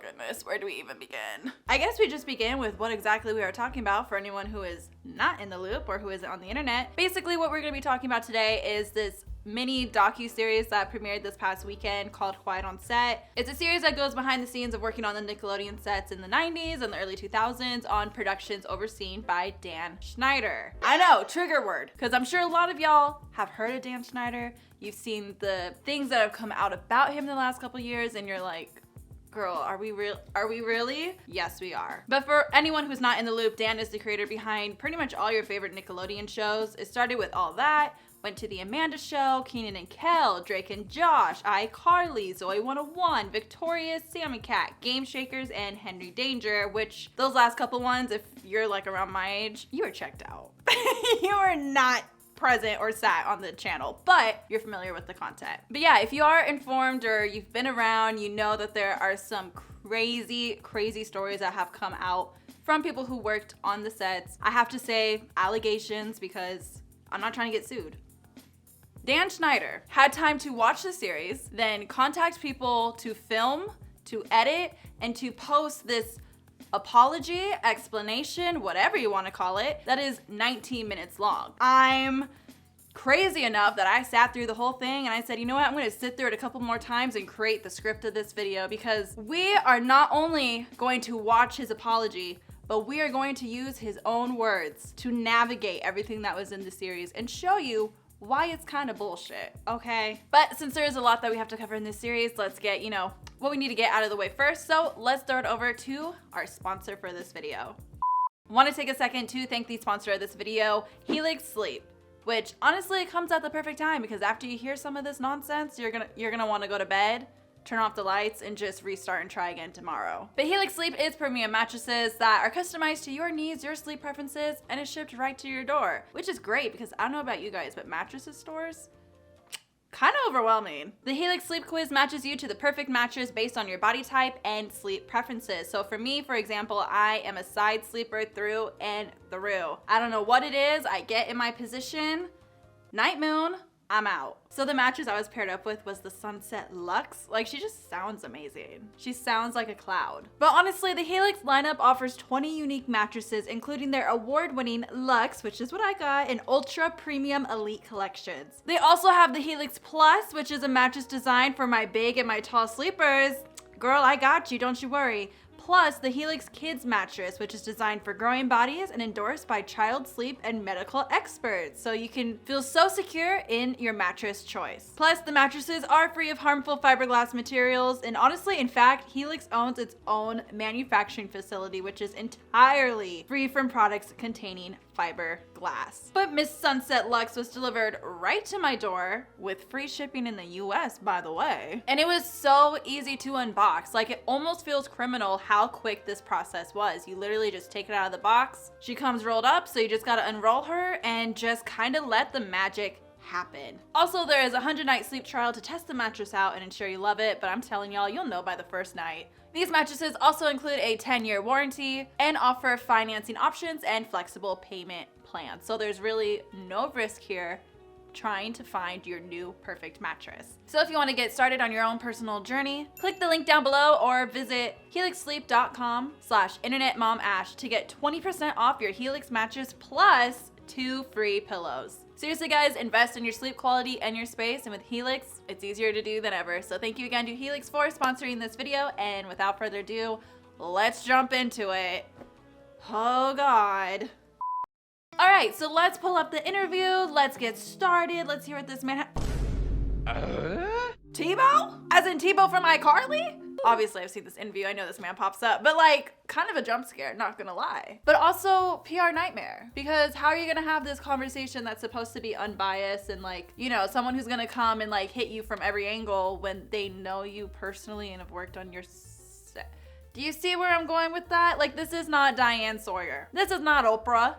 goodness, where do we even begin? I guess we just begin with what exactly we are talking about for anyone who is not in the loop or who isn't on the internet. Basically, what we're going to be talking about today is this mini docu-series that premiered this past weekend called Quiet on Set. It's a series that goes behind the scenes of working on the Nickelodeon sets in the 90s and the early 2000s on productions overseen by Dan Schneider. I know, trigger word, because I'm sure a lot of y'all have heard of Dan Schneider. You've seen the things that have come out about him the last couple years and you're like, girl, are we really? Yes, we are. But for anyone who's not in the loop, Dan is the creator behind pretty much all your favorite Nickelodeon shows. It started with All That, went to The Amanda Show, Kenan and Kel, Drake and Josh, iCarly, Zoe 101, Victorious, Sam and Cat, Game Shakers, and Henry Danger, which those last couple ones, if you're like around my age, you are checked out. You are not present or sat on the channel, but you're familiar with the content. But yeah, if you are informed or you've been around, you know that there are some crazy stories that have come out from people who worked on the sets. I have to say allegations because I'm not trying to get sued. Dan Schneider had time to watch the series, then contact people to film, to edit, and to post this apology, explanation, whatever you want to call it, that is 19 minutes long. I'm crazy enough that I sat through the whole thing and I said, you know what, I'm going to sit through it a couple more times and create the script of this video, because we are not only going to watch his apology, but we are going to use his own words to navigate everything that was in the series and show you why it's kind of bullshit, okay? But since there is a lot that we have to cover in this series, let's get, what we need to get out of the way first. So let's throw it over to our sponsor for this video. Want to take a second to thank the sponsor of this video, Helix Sleep, which honestly comes at the perfect time because after you hear some of this nonsense, you're gonna want to go to bed, turn off the lights, and just restart and try again tomorrow. But Helix Sleep is premium mattresses that are customized to your needs, your sleep preferences, and is shipped right to your door, which is great because I don't know about you guys, but mattresses stores, kind of overwhelming. The Helix Sleep Quiz matches you to the perfect mattress based on your body type and sleep preferences. So for me, for example, I am a side sleeper through and through. I don't know what it is, I get in my position, night moon, I'm out. So the mattress I was paired up with was the Sunset Luxe. Like, she just sounds amazing. She sounds like a cloud. But honestly, the Helix lineup offers 20 unique mattresses, including their award-winning Luxe, which is what I got, and Ultra Premium Elite collections. They also have the Helix Plus, which is a mattress designed for my big and my tall sleepers. Girl, I got you, don't you worry. Plus the Helix Kids mattress, which is designed for growing bodies and endorsed by child sleep and medical experts, so you can feel so secure in your mattress choice. Plus the mattresses are free of harmful fiberglass materials, and honestly, in fact, Helix owns its own manufacturing facility, which is entirely free from products containing fiberglass. But Miss Sunset Luxe was delivered right to my door with free shipping in the US, by the way. And it was so easy to unbox. Like, it almost feels criminal how quick this process was. You literally just take it out of the box. She comes rolled up, so you just gotta unroll her and just kind of let the magic happen. Also, there is a 100-night sleep trial to test the mattress out and ensure you love it, but I'm telling y'all, you'll know by the first night. These mattresses also include a 10-year warranty and offer financing options and flexible payment plans. So there's really no risk here trying to find your new perfect mattress. So if you want to get started on your own personal journey, click the link down below or visit helixsleep.com/internetmomash to get 20% off your Helix mattress plus 2 free pillows. Seriously guys, invest in your sleep quality and your space, and with Helix, it's easier to do than ever. So thank you again to Helix for sponsoring this video, and without further ado, let's jump into it. Oh God. All right, so let's pull up the interview. Let's get started. Let's hear what this man Tebow? As in Tebow from iCarly? Obviously, I've seen this interview. I know this man pops up, but like, kind of a jump scare, not gonna lie. But also PR nightmare, because how are you gonna have this conversation that's supposed to be unbiased and like, someone who's gonna come and like hit you from every angle when they know you personally and have worked on your set? Do you see where I'm going with that? Like, this is not Diane Sawyer. This is not Oprah.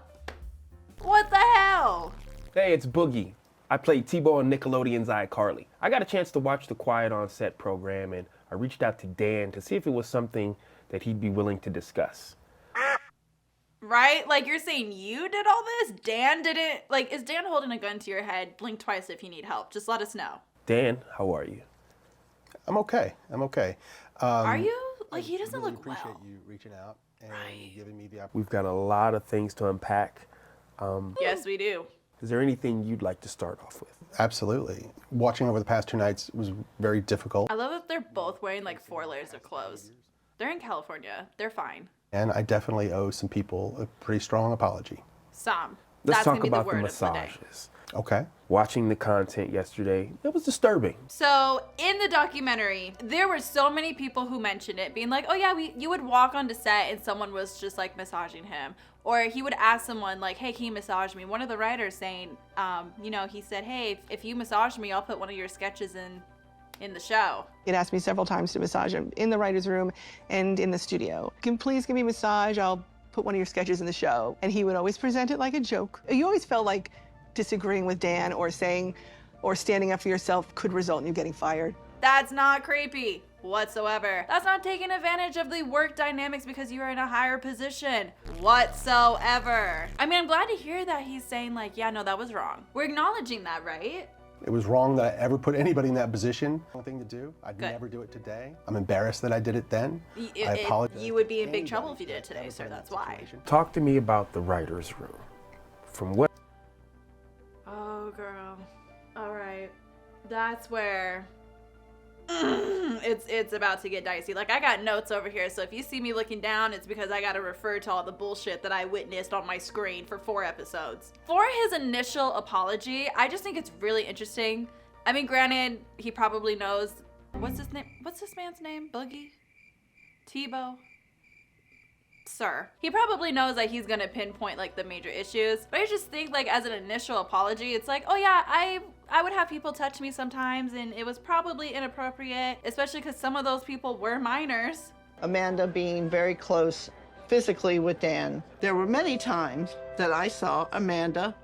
What the hell? Hey, it's Boogie. I played Tebow on Nickelodeon's iCarly. I got a chance to watch the Quiet on Set program, and I reached out to Dan to see if it was something that he'd be willing to discuss. Right? Like, you're saying you did all this? Dan didn't? Like, is Dan holding a gun to your head? Blink twice if you need help. Just let us know. Dan, how are you? I'm okay. I'm okay. Are you? Like, he doesn't really look appreciate well. you reaching out and Right. giving me the opportunity. We've got a lot of things to unpack. Yes, we do. Is there anything you'd like to start off with? Absolutely. Watching over the past 2 nights was very difficult, I love that they're both wearing like 4 layers of clothes. They're in California. They're fine. and I definitely owe some people a pretty strong apology. Some. Let's That's talk gonna be about the the word of the day. massages. Okay. Watching the content yesterday, it was disturbing. So in the documentary, there were so many people who mentioned it, being like, "Oh yeah, you would walk onto set and someone was just like massaging him," or he would ask someone like, "Hey, can you massage me?" One of the writers saying, he said, "Hey, if you massage me, I'll put one of your sketches in the show." He'd asked me several times to massage him in the writer's room and in the studio. "Can you please give me a massage? I'll put one of your sketches in the show." And he would always present it like a joke. You always felt like disagreeing with Dan or standing up for yourself could result in you getting fired. That's not creepy whatsoever. That's not taking advantage of the work dynamics because you are in a higher position whatsoever. I mean, I'm glad to hear that he's saying like, yeah, no, that was wrong. We're acknowledging that, right? It was wrong that I ever put anybody in that position. Wrong thing to do. I'd Good. never do it today. I'm embarrassed that I did it then. I apologize. You would be in big Anybody trouble if you did it that today, ever sir. put in That's that why. situation. Talk to me about the writer's room. From what Oh, girl. All right. That's where it's about to get dicey. Like, I got notes over here, so if you see me looking down, it's because I got to refer to all the bullshit that I witnessed on my screen for 4 episodes. For his initial apology, I just think it's really interesting. I mean, granted, he probably knows. What's his name? What's this man's name? Boogie? Tebow? Sir. He probably knows that he's gonna pinpoint like the major issues, but I just think like as an initial apology, it's like, oh yeah, I would have people touch me sometimes and it was probably inappropriate, especially because some of those people were minors. Amanda being very close physically with Dan. There were many times that I saw Amanda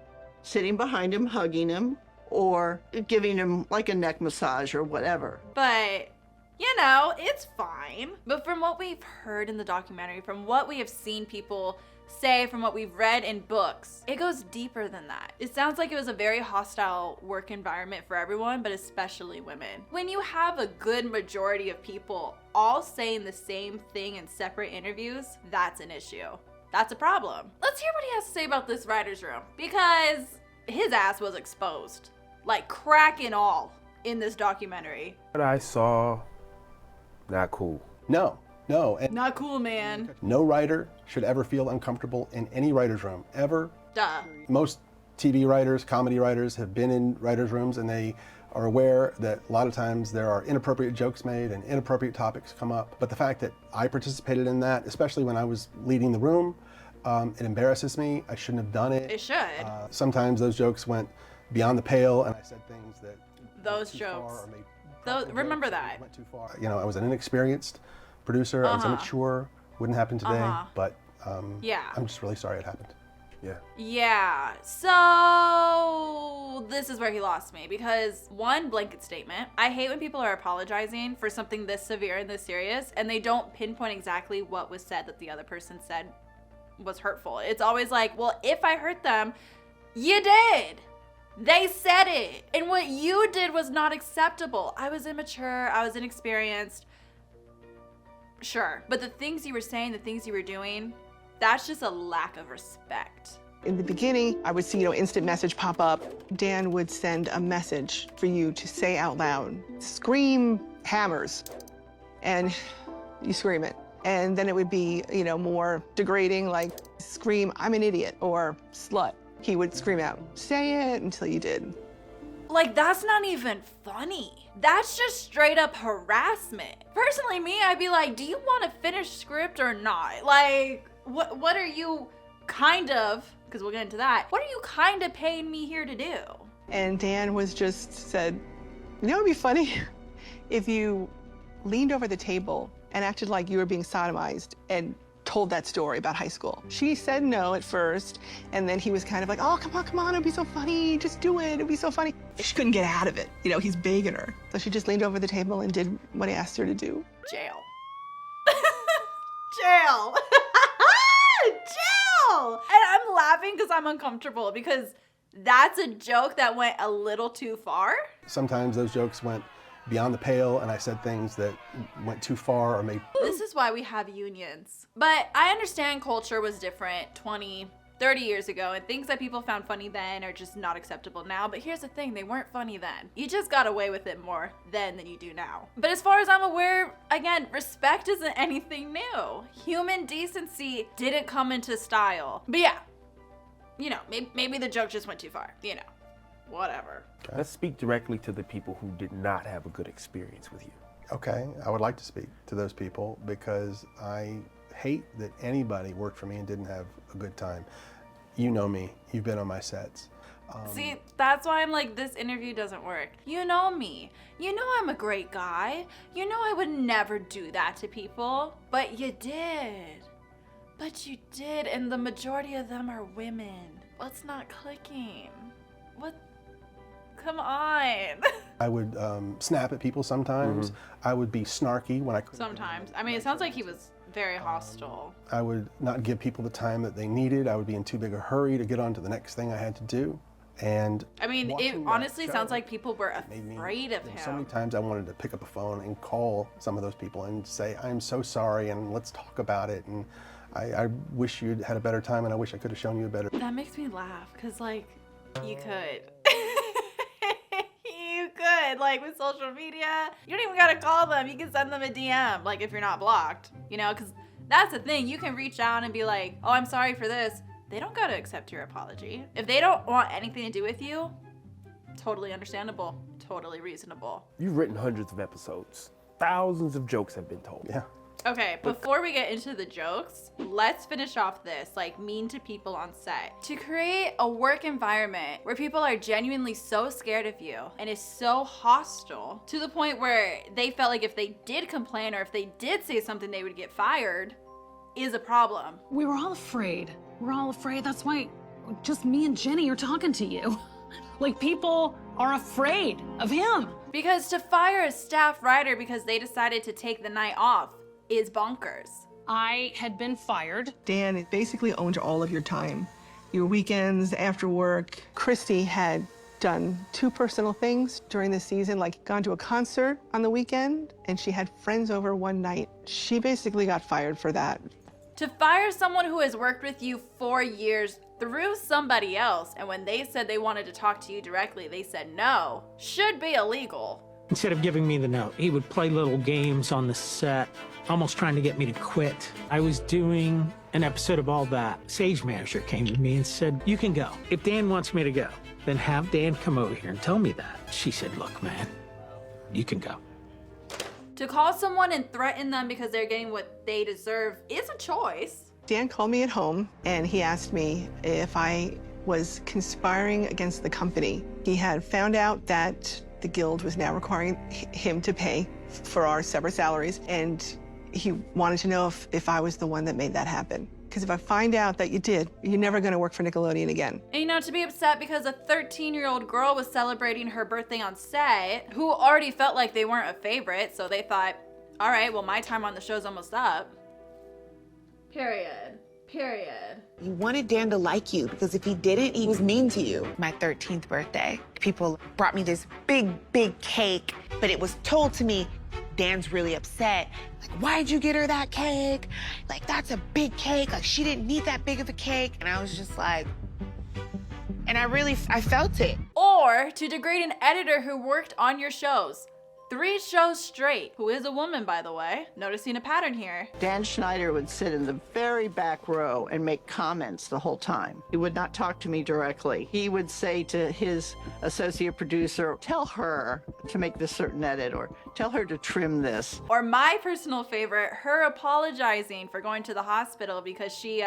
sitting behind him, hugging him, or giving him like a neck massage or whatever. But you know, it's fine. But from what we've heard in the documentary, from what we have seen people say, from what we've read in books, it goes deeper than that. It sounds like it was a very hostile work environment for everyone, but especially women. When you have a good majority of people all saying the same thing in separate interviews, that's an issue. That's a problem. Let's hear what he has to say about this writer's room, because his ass was exposed, like crack and all, in this documentary. I saw, not cool. No. And Not cool, man. no writer should ever feel uncomfortable in any writer's room, ever. Duh. Most TV writers, comedy writers have been in writers' rooms and they are aware that a lot of times there are inappropriate jokes made and inappropriate topics come up. But the fact that I participated in that, especially when I was leading the room, it embarrasses me. I shouldn't have done it. It should. Sometimes those jokes went beyond the pale and I said things that Those went too jokes. far or made Those- practical remember jokes that. went too far. You know, I was an inexperienced producer. I was immature. Wouldn't happen today. But Yeah. I'm just really sorry it happened. Yeah. Yeah, so this is where he lost me because one, blanket statement. I hate when people are apologizing for something this severe and this serious and they don't pinpoint exactly what was said that the other person said was hurtful. It's always like, well, if I hurt them, you did. They said it. And what you did was not acceptable. I was immature. I was inexperienced. Sure. But the things you were saying, the things you were doing, that's just a lack of respect. In the beginning, I would see, instant message pop up. Dan would send a message for you to say out loud, scream hammers, and you scream it. And then it would be, more degrading, like scream, I'm an idiot, or slut. He would scream out, say it, until you did. Like, that's not even funny. That's just straight up harassment. Personally, me, I'd be like, do you want to finish script or not? Like, what are you kind of, because we'll get into that, what are you kind of paying me here to do? And Dan said, it'd be funny if you leaned over the table and acted like you were being sodomized and told that story about high school. She said no at first, and then he was kind of like, oh, come on, it'd be so funny, just do it, it'd be so funny. She couldn't get out of it, he's begging her. So she just leaned over the table and did what he asked her to do. Jail. Jail. Jail. And I'm laughing because I'm uncomfortable because that's a joke that went a little too far. Sometimes those jokes went beyond the pale and I said things that went too far or made... This is why we have unions. But I understand culture was different 20, 30 years ago, and things that people found funny then are just not acceptable now. But here's the thing, they weren't funny then. You just got away with it more then than you do now. But as far as I'm aware, again, respect isn't anything new. Human decency didn't come into style. But yeah, you know, maybe the joke just went too far, you know, whatever. Let's speak directly to the people who did not have a good experience with you. Okay, I would like to speak to those people because I hate that anybody worked for me and didn't have a good time. You know me, you've been on my sets. See, that's why I'm like, this interview doesn't work. You know me. You know I'm a great guy. You know I would never do that to people. But you did. But you did, and the majority of them are women. What's not clicking? What? Come on. I would snap at people sometimes. I would be snarky when I could. Sometimes. I mean, it sounds like he was very hostile. I would not give people the time that they needed. I would be in too big a hurry to get on to the next thing I had to do. And I mean, it honestly sounds like people were afraid of him. So many times I wanted to pick up a phone and call some of those people and say, I'm so sorry and let's talk about it. And I wish you'd had a better time and I wish I could have shown you a better. That makes me laugh because, like, you could. You could. Like, with social media, you don't even gotta call them. You can send them a DM, like, if you're not blocked, you know, because that's the thing. You can reach out and be like, oh, I'm sorry for this. They don't gotta accept your apology. If they don't want anything to do with you, totally understandable, totally reasonable. You've written hundreds of episodes. Thousands of jokes have been told. Yeah. Okay, before we get into the jokes, let's finish off this, like, mean to people on set. To create a work environment where people are genuinely so scared of you and is so hostile to the point where they felt like if they did complain or if they did say something they would get fired is a problem. We were all afraid. We're all afraid. That's why just me and Jenny are talking to you. Like, people are afraid of him. Because to fire a staff writer because they decided to take the night off is bonkers. I had been fired. Dan basically owned all of your time, your weekends, after work. Christy had done 2 personal things during the season, like gone to a concert on the weekend, and she had friends over one night. She basically got fired for that. To fire someone who has worked with you 4 years through somebody else, and when they said they wanted to talk to you directly, they said no, should be illegal. Instead of giving me the note, he would play little games on the set, almost trying to get me to quit. I was doing an episode of All That. Stage manager came to me and said, you can go. If Dan wants me to go, then have Dan come over here and tell me that. She said, look, man, you can go. To call someone and threaten them because they're getting what they deserve is a choice. Dan called me at home and he asked me if I was conspiring against the company. He had found out that the guild was now requiring him to pay for our separate salaries, and he wanted to know if I was the one that made that happen. Because if I find out that you did, you're never going to work for Nickelodeon again. And you know, to be upset because a 13-year-old girl was celebrating her birthday on set, who already felt like they weren't a favorite, so they thought, all right, well, my time on the show's almost up. Period. You wanted Dan to like you because if he didn't, he was mean to you. My 13th birthday, people brought me this big cake, but it was told to me, Dan's really upset. Like, why'd you get her that cake? Like, that's a big cake. Like, she didn't need that big of a cake. And I was just like, and I felt it. Or to degrade an editor who worked on your shows. 3 shows straight, who is a woman, by the way. Noticing a pattern here. Dan Schneider would sit in the very back row and make comments the whole time. He would not talk to me directly. He would say to his associate producer, tell her to make this certain edit, or tell her to trim this. Or my personal favorite, her apologizing for going to the hospital because she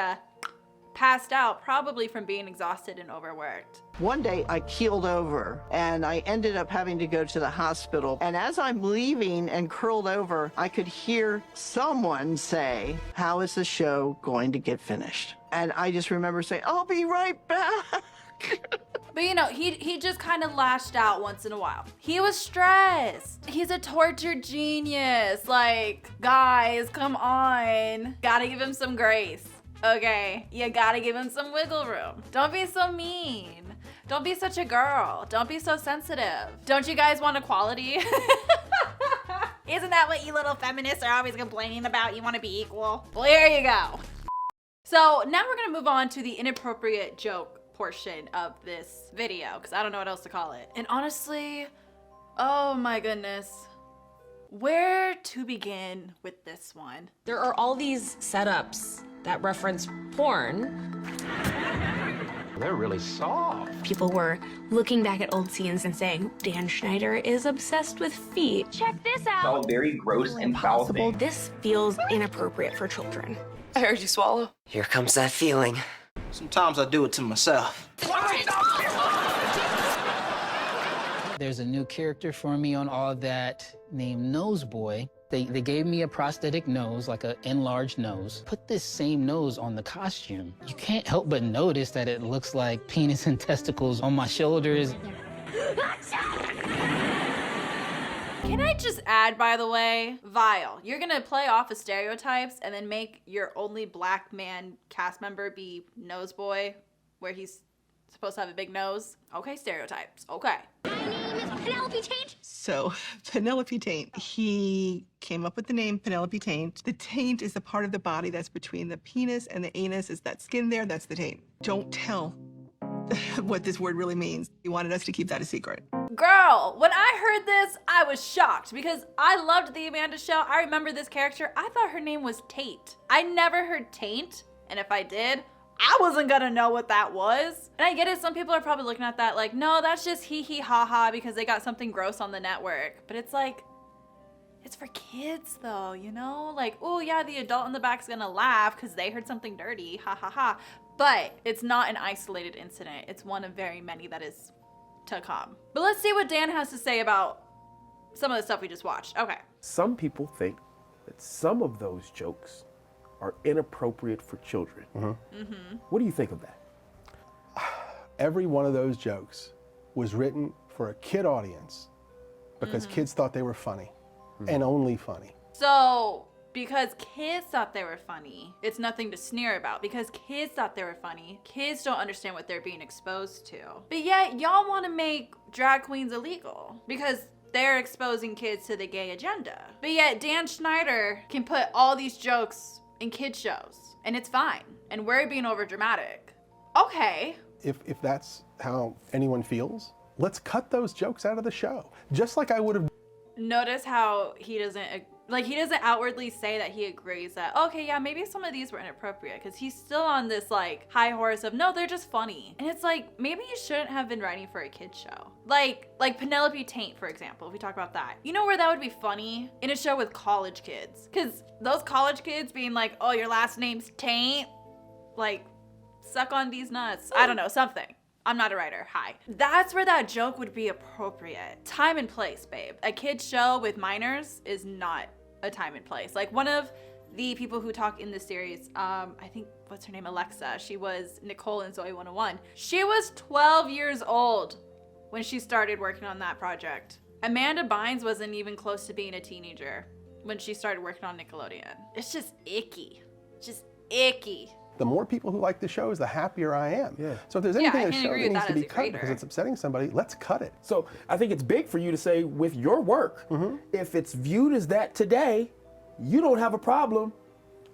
passed out, probably from being exhausted and overworked. One day I keeled over and I ended up having to go to the hospital. And as I'm leaving and curled over, I could hear someone say, how is the show going to get finished? And I just remember saying, I'll be right back. But you know, he just kind of lashed out once in a while. He was stressed. He's a torture genius. Like, guys, come on. Gotta give him some grace. Okay, you gotta give him some wiggle room. Don't be so mean. Don't be such a girl. Don't be so sensitive. Don't you guys want equality? Isn't that what you little feminists are always complaining about? You want to be equal? Well, here you go. So now we're gonna move on to the inappropriate joke portion of this video, because I don't know what else to call it. And honestly, oh my goodness, where to begin with this one? There are all these setups that reference porn. They're really soft. People were looking back at old scenes and saying, Dan Schneider is obsessed with feet. Check this out. It's all very gross and foul things. This feels inappropriate for children. I heard you swallow. Here comes that feeling. Sometimes I do it to myself. There's a new character for me on All That named Noseboy. They gave me a prosthetic nose, like an enlarged nose. Put this same nose on the costume. You can't help but notice that it looks like penis and testicles on my shoulders. Can I just add, by the way, Vile, you're gonna play off of stereotypes and then make your only black man cast member be Noseboy, where he's supposed to have a big nose? Okay, stereotypes, okay. Penelope Taint. So, Penelope Taint. He came up with the name Penelope Taint. The taint is the part of the body that's between the penis and the anus. Is that skin there? That's the taint. Don't tell what this word really means. He wanted us to keep that a secret. Girl, when I heard this, I was shocked because I loved the Amanda show. I remember this character. I thought her name was Tate. I never heard taint, and if I did, I wasn't gonna know what that was. And I get it, some people are probably looking at that like, no, that's just hee hee ha ha because they got something gross on the network. But it's like, it's for kids though, you know? Like, oh yeah, the adult in the back's gonna laugh because they heard something dirty, ha ha ha. But it's not an isolated incident. It's one of very many that is to come. But let's see what Dan has to say about some of the stuff we just watched. Okay. Some people think that some of those jokes are inappropriate for children. What do you think of that? Every one of those jokes was written for a kid audience because kids thought they were funny and only funny. So, because kids thought they were funny, it's nothing to sneer about. Because kids thought they were funny, kids don't understand what they're being exposed to. But yet, y'all want to make drag queens illegal because they're exposing kids to the gay agenda. But yet, Dan Schneider can put all these jokes in kids shows, and it's fine. And we're being over dramatic. Okay. If that's how anyone feels, let's cut those jokes out of the show. Just like I would have. Notice how he doesn't outwardly say that he agrees that, okay, yeah, maybe some of these were inappropriate, because he's still on this like high horse of, no, they're just funny. And it's like, maybe you shouldn't have been writing for a kid's show. Like Penelope Taint, for example, if we talk about that. You know where that would be funny? In a show with college kids. Because those college kids being like, oh, your last name's Taint? Like, suck on these nuts. I don't know, something. I'm not a writer, hi. That's where that joke would be appropriate. Time and place, babe. A kid's show with minors is not a time and place. Like one of the people who talk in this series, I think, what's her name, Alexa, she was Nicole in Zoe 101. She was 12 years old when she started working on that project. Amanda Bynes wasn't even close to being a teenager when she started working on Nickelodeon. It's just icky, just icky. The more people who like the shows, the happier I am. Yeah. So if there's anything in the show that needs to be cut because it's upsetting somebody, let's cut it. So I think it's big for you to say with your work, if it's viewed as that today, you don't have a problem.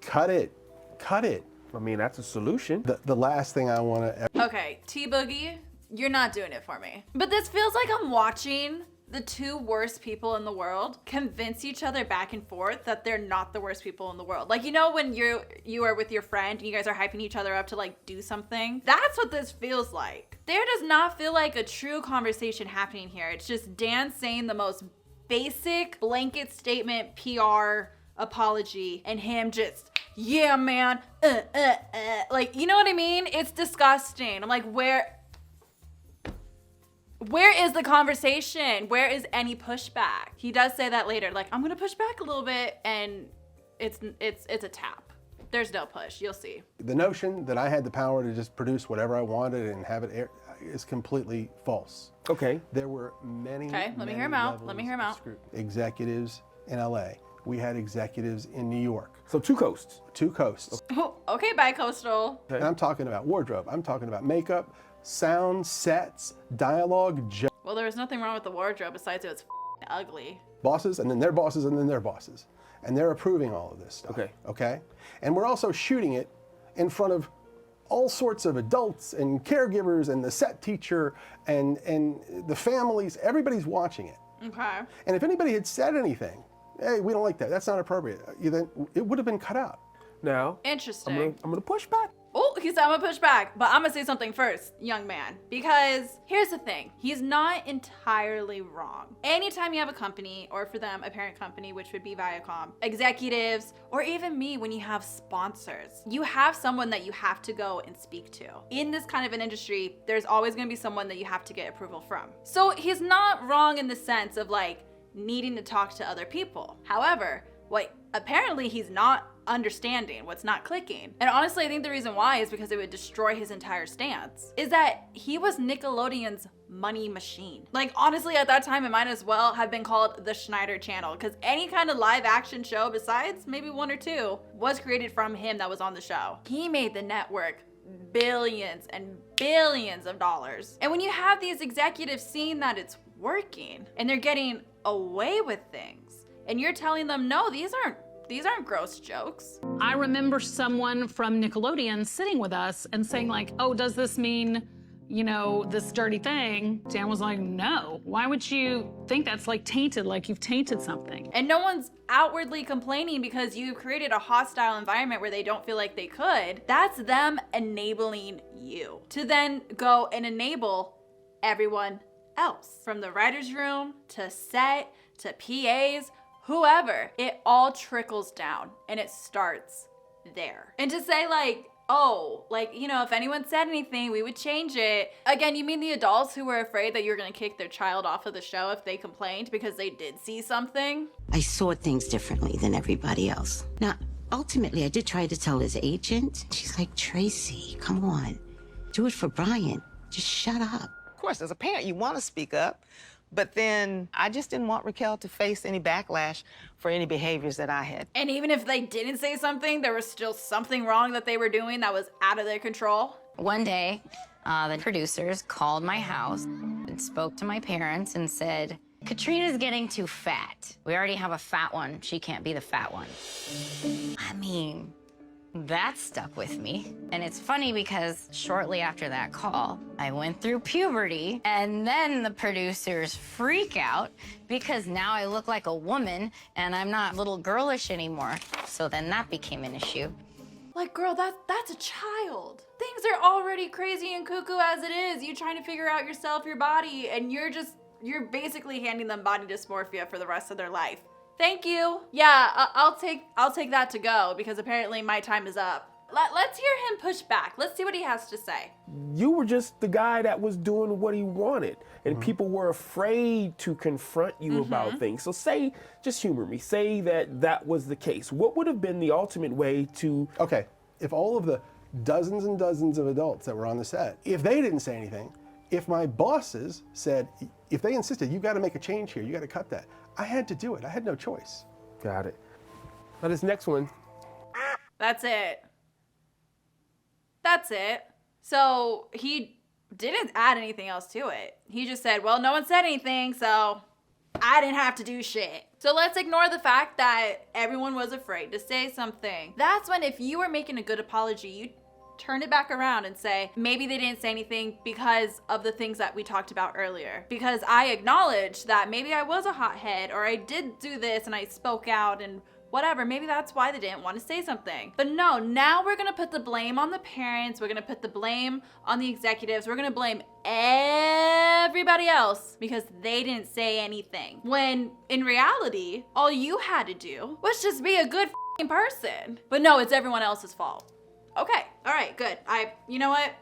Cut it. Cut it. I mean, that's a solution. The last thing I want to... Okay, T-Boogie, you're not doing it for me. But this feels like I'm watching the two worst people in the world convince each other back and forth that they're not the worst people in the world. Like, you know when you are with your friend and you guys are hyping each other up to like do something? That's what this feels like. There does not feel like a true conversation happening here. It's just Dan saying the most basic blanket statement PR apology and him just, yeah, man, like, you know what I mean? It's disgusting. I'm like, where is the conversation? Where is any pushback? He does say that later, like, I'm gonna push back a little bit, and it's a tap. There's no push, you'll see. The notion that I had the power to just produce whatever I wanted and have it air is completely false. Okay. There were many, okay, let me hear him out. Let me hear him out. Executives in LA. We had executives in New York. So two coasts. Two coasts. Oh, okay, bi-coastal. And I'm talking about wardrobe. I'm talking about makeup, sound, sets, dialogue, Well, there was nothing wrong with the wardrobe besides it was ugly. bosses, and then their bosses, and then their bosses. And they're approving all of this stuff. Okay? And we're also shooting it in front of all sorts of adults and caregivers and the set teacher and the families. Everybody's watching it. Okay. And if anybody had said anything, hey, we don't like that, that's not appropriate, then it would have been cut out. Now, Interesting. I'm gonna push back. Oh, he said I'm gonna push back, but I'm gonna say something first, young man, because here's the thing. He's not entirely wrong. Anytime you have a company, or for them, a parent company, which would be Viacom, executives, or even me when you have sponsors, you have someone that you have to go and speak to. In this kind of an industry, there's always gonna be someone that you have to get approval from. So he's not wrong in the sense of like needing to talk to other people. However, what apparently he's not understanding, what's not clicking, and honestly I think the reason why is because it would destroy his entire stance, is that he was Nickelodeon's money machine. Like honestly at that time it might as well have been called the Schneider channel, because any kind of live action show besides maybe one or two was created from him that was on the show. He made the network billions and billions of dollars. And when you have these executives seeing that it's working and they're getting away with things, and you're telling them, no, these aren't gross jokes. I remember someone from Nickelodeon sitting with us and saying like, oh, does this mean, you know, this dirty thing? Dan was like, no. Why would you think that's like tainted, like you've tainted something? And no one's outwardly complaining because you've created a hostile environment where they don't feel like they could. That's them enabling you to then go and enable everyone else. From the writer's room, to set, to PAs, whoever, it all trickles down and it starts there. And to say like, oh, like, you know, if anyone said anything, we would change it. Again, you mean the adults who were afraid that you're gonna kick their child off of the show if they complained because they did see something? I saw things differently than everybody else. Now, ultimately, I did try to tell his agent. She's like, Tracy, come on, do it for Brian. Just shut up. Of course, as a parent, you want to speak up. But then I just didn't want Raquel to face any backlash for any behaviors that I had. And even if they didn't say something, there was still something wrong that they were doing that was out of their control. One day, the producers called my house and spoke to my parents and said, Katrina's getting too fat. We already have a fat one. She can't be the fat one. I mean, that stuck with me. And it's funny because shortly after that call, I went through puberty, and then the producers freak out because now I look like a woman and I'm not little girlish anymore. So then that became an issue. Like, girl, that's a child. Things are already crazy and cuckoo as it is. You trying to figure out yourself, your body, and you're basically handing them body dysmorphia for the rest of their life. Thank you. Yeah, I'll take that to go because apparently my time is up. Let's hear him push back. Let's see what he has to say. You were just the guy that was doing what he wanted, and people were afraid to confront you about things. So just humor me, say that was the case. What would have been the ultimate way to... Okay, if all of the dozens and dozens of adults that were on the set, if they didn't say anything, if my bosses said, if they insisted, you got to make a change here, you got to cut that, I had to do it. I had no choice. Got it. Now this next one. That's it. That's it. So he didn't add anything else to it. He just said, well, no one said anything, so I didn't have to do shit. So let's ignore the fact that everyone was afraid to say something. That's when, if you were making a good apology, you turn it back around and say, maybe they didn't say anything because of the things that we talked about earlier. Because I acknowledge that maybe I was a hothead, or I did do this and I spoke out and whatever. Maybe that's why they didn't want to say something. But no, now we're gonna put the blame on the parents. We're gonna put the blame on the executives. We're gonna blame everybody else because they didn't say anything. When in reality, all you had to do was just be a good f***ing person. But no, it's everyone else's fault. Okay, all right, good. You know what?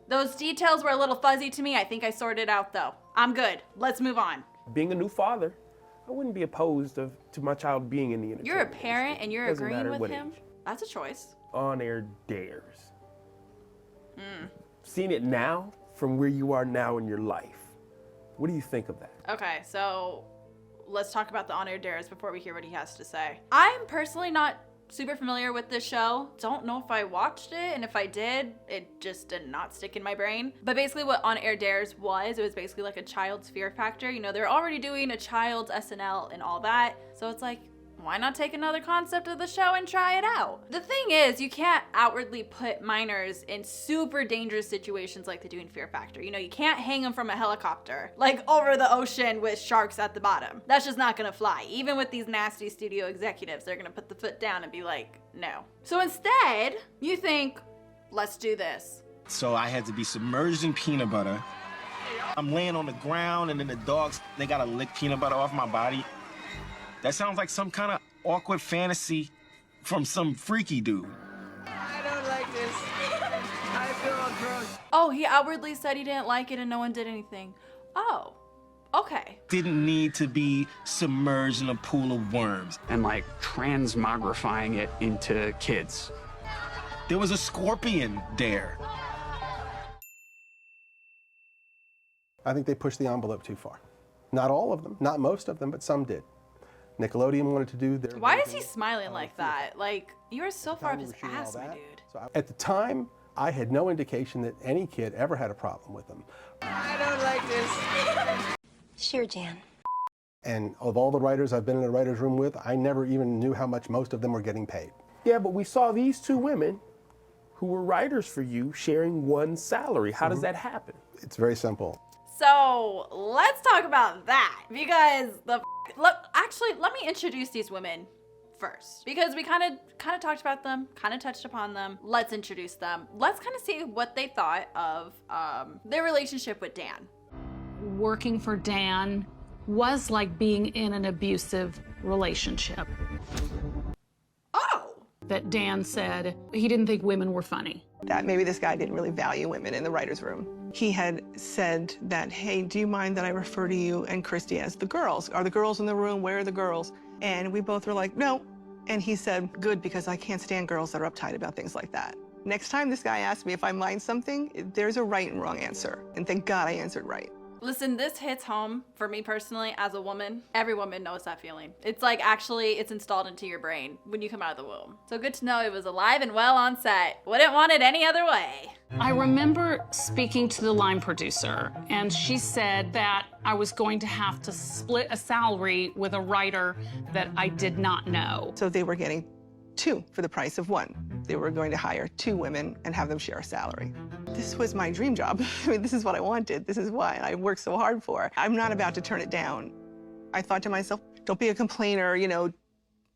Those details were a little fuzzy to me. I think I sorted out though. I'm good. Let's move on. Being a new father, I wouldn't be opposed to my child being in the entertainment You're a parent and you're Doesn't agreeing matter with what him? age. That's a choice. On-air dares. Seeing it now, from where you are now in your life, what do you think of that? Okay, so let's talk about the on-air dares before we hear what he has to say. I'm personally not super familiar with this show. Don't know if I watched it, and if I did, it just did not stick in my brain. But basically what On Air Dares was, it was basically like a child's fear factor. You know, they're already doing a child's SNL and all that. So it's like, why not take another concept of the show and try it out? The thing is, you can't outwardly put minors in super dangerous situations like they do in Fear Factor. You know, you can't hang them from a helicopter, like over the ocean with sharks at the bottom. That's just not gonna fly. Even with these nasty studio executives, they're gonna put the foot down and be like, no. So instead, you think, let's do this. So I had to be submerged in peanut butter. I'm laying on the ground, and then the dogs, they gotta lick peanut butter off my body. That sounds like some kind of awkward fantasy from some freaky dude. I don't like this. I feel gross. Oh, he outwardly said he didn't like it and no one did anything. Oh, okay. Didn't need to be submerged in a pool of worms. And like transmogrifying it into kids. There was a scorpion there. I think they pushed the envelope too far. Not all of them, not most of them, but some did. Nickelodeon wanted to do their Why is he smiling like that? Like, you are so far up his shooting all ass, my that. dude. So at the time, I had no indication that any kid ever had a problem with them. I don't like this. Sure, Jan. And of all the writers I've been in a writer's room with, I never even knew how much most of them were getting paid. Yeah, but we saw these two women who were writers for you sharing one salary. How does that happen? It's very simple. So let's talk about that, because actually, let me introduce these women first, because we kind of talked about them, kind of touched upon them. Let's introduce them. Let's kind of see what they thought of their relationship with Dan. Working for Dan was like being in an abusive relationship. Oh! That Dan said he didn't think women were funny. That maybe this guy didn't really value women in the writer's room. He had said that, hey, do you mind that I refer to you and Christy as the girls? Are the girls in the room? Where are the girls? And we both were like, no. And he said, good, because I can't stand girls that are uptight about things like that. Next time this guy asks me if I mind something, there's a right and wrong answer. And thank God I answered right. Listen, this hits home for me personally as a woman. Every woman knows that feeling. It's like actually it's installed into your brain when you come out of the womb. So good to know it was alive and well on set. Wouldn't want it any other way. I remember speaking to the line producer, and she said that I was going to have to split a salary with a writer that I did not know. So they were getting two for the price of one. They were going to hire two women and have them share a salary. This was my dream job. I mean, this is what I wanted. This is what I worked so hard for. I'm not about to turn it down. I thought to myself, don't be a complainer, you know,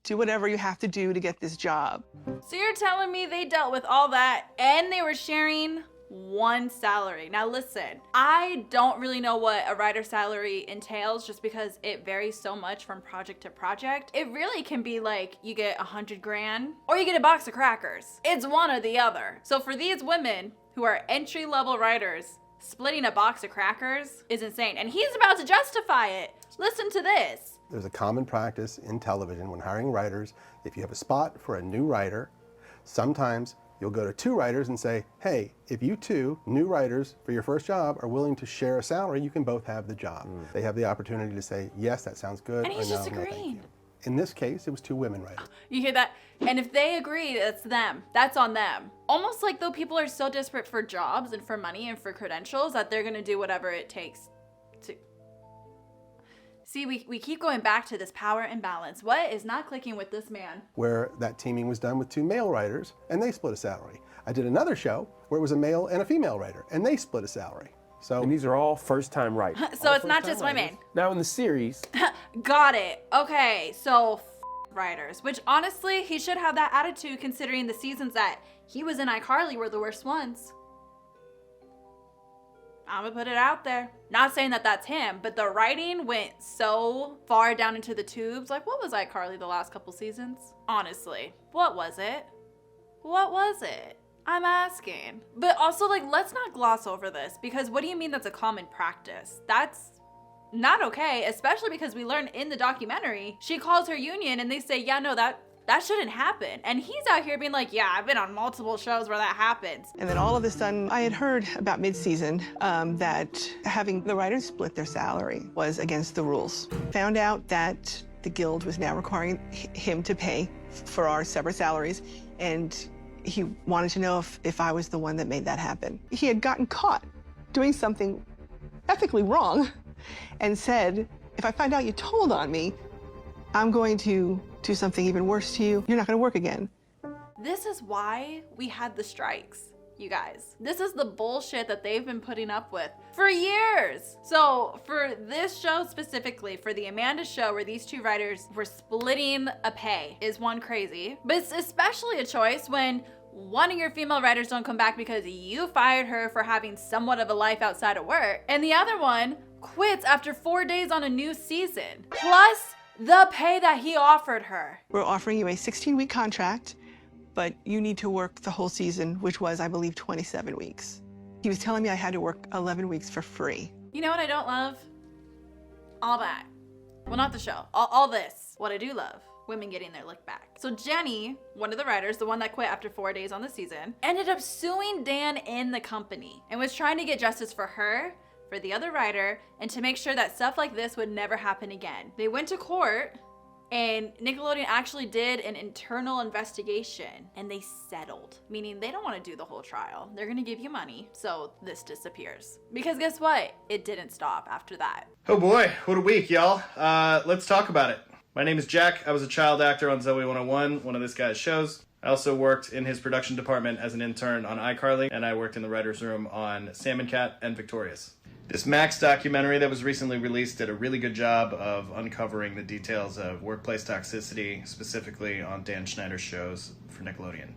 do whatever you have to do to get this job. So you're telling me they dealt with all that and they were sharing one salary. Now listen, I don't really know what a writer's salary entails just because it varies so much from project to project. It really can be like you get 100 grand or you get a box of crackers. It's one or the other. So for these women who are entry-level writers, splitting a box of crackers is insane. And he's about to justify it. Listen to this. There's a common practice in television when hiring writers. If you have a spot for a new writer, sometimes you'll go to two writers and say, hey, if you two new writers for your first job are willing to share a salary, you can both have the job. They have the opportunity to say, yes, that sounds good, And he's or just no, no, thank agreeing. you. In this case, it was two women writers. You hear that? And if they agree, that's them. That's on them. Almost like though people are so desperate for jobs and for money and for credentials that they're gonna do whatever it takes to... See, we keep going back to this power imbalance. What is not clicking with this man? Where that teaming was done with two male writers, and they split a salary. I did another show where it was a male and a female writer, and they split a salary. So, and these are all first-time writers. So it's not just women. Now in the series. Got it. Okay, so writers, which honestly, he should have that attitude considering the seasons that he was in iCarly were the worst ones. I'm gonna put it out there. Not saying that that's him, but the writing went so far down into the tubes. Like, what was iCarly the last couple seasons? Honestly, what was it? What was it? I'm asking. But also, like, let's not gloss over this, because what do you mean that's a common practice? That's not okay, especially because we learned in the documentary, she calls her union and they say, yeah, no, that shouldn't happen. And he's out here being like, yeah, I've been on multiple shows where that happens. And then all of a sudden, I had heard about mid-season that having the writers split their salary was against the rules. Found out that the guild was now requiring him to pay for our separate salaries, and he wanted to know if I was the one that made that happen. He had gotten caught doing something ethically wrong and said, if I find out you told on me, I'm going to do something even worse to you. You're not going to work again. This is why we had the strikes, you guys. This is the bullshit that they've been putting up with for years. So for this show specifically, for the Amanda show where these two writers were splitting a pay is one crazy, but it's especially a choice when one of your female writers don't come back because you fired her for having somewhat of a life outside of work, and the other one quits after 4 days on a new season, plus the pay that he offered her. We're offering you a 16-week contract, but you need to work the whole season, which was, I believe, 27 weeks. He was telling me I had to work 11 weeks for free. You know what I don't love? All that. Well, not the show. All this. What I do love. Women getting their look back. So Jenny, one of the writers, the one that quit after 4 days on the season, ended up suing Dan in the company and was trying to get justice for her, for the other writer, and to make sure that stuff like this would never happen again. They went to court, and Nickelodeon actually did an internal investigation, and they settled, meaning they don't want to do the whole trial. They're gonna give you money, so this disappears. Because guess what? It didn't stop after that. Oh boy, what a week, y'all. Let's talk about it. My name is Jack. I was a child actor on Zoe 101, one of this guy's shows. I also worked in his production department as an intern on iCarly, and I worked in the writer's room on Salmon Cat and Victorious. This Max documentary that was recently released did a really good job of uncovering the details of workplace toxicity, specifically on Dan Schneider's shows for Nickelodeon.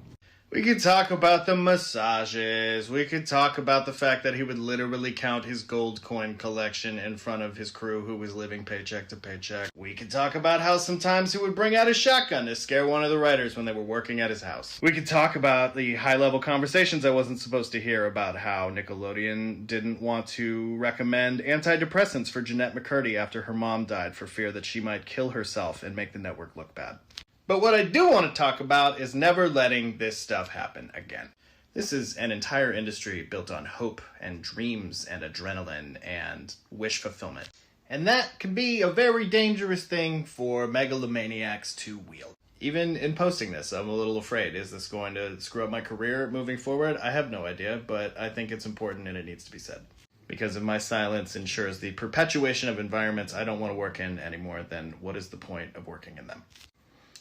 We could talk about the massages. We could talk about the fact that he would literally count his gold coin collection in front of his crew who was living paycheck to paycheck. We could talk about how sometimes he would bring out his shotgun to scare one of the writers when they were working at his house. We could talk about the high-level conversations I wasn't supposed to hear about how Nickelodeon didn't want to recommend antidepressants for Jeanette McCurdy after her mom died for fear that she might kill herself and make the network look bad. But what I do want to talk about is never letting this stuff happen again. This is an entire industry built on hope and dreams and adrenaline and wish fulfillment. And that can be a very dangerous thing for megalomaniacs to wield. Even in posting this, I'm a little afraid. Is this going to screw up my career moving forward? I have no idea, but I think it's important and it needs to be said. Because if my silence ensures the perpetuation of environments I don't want to work in anymore, then what is the point of working in them?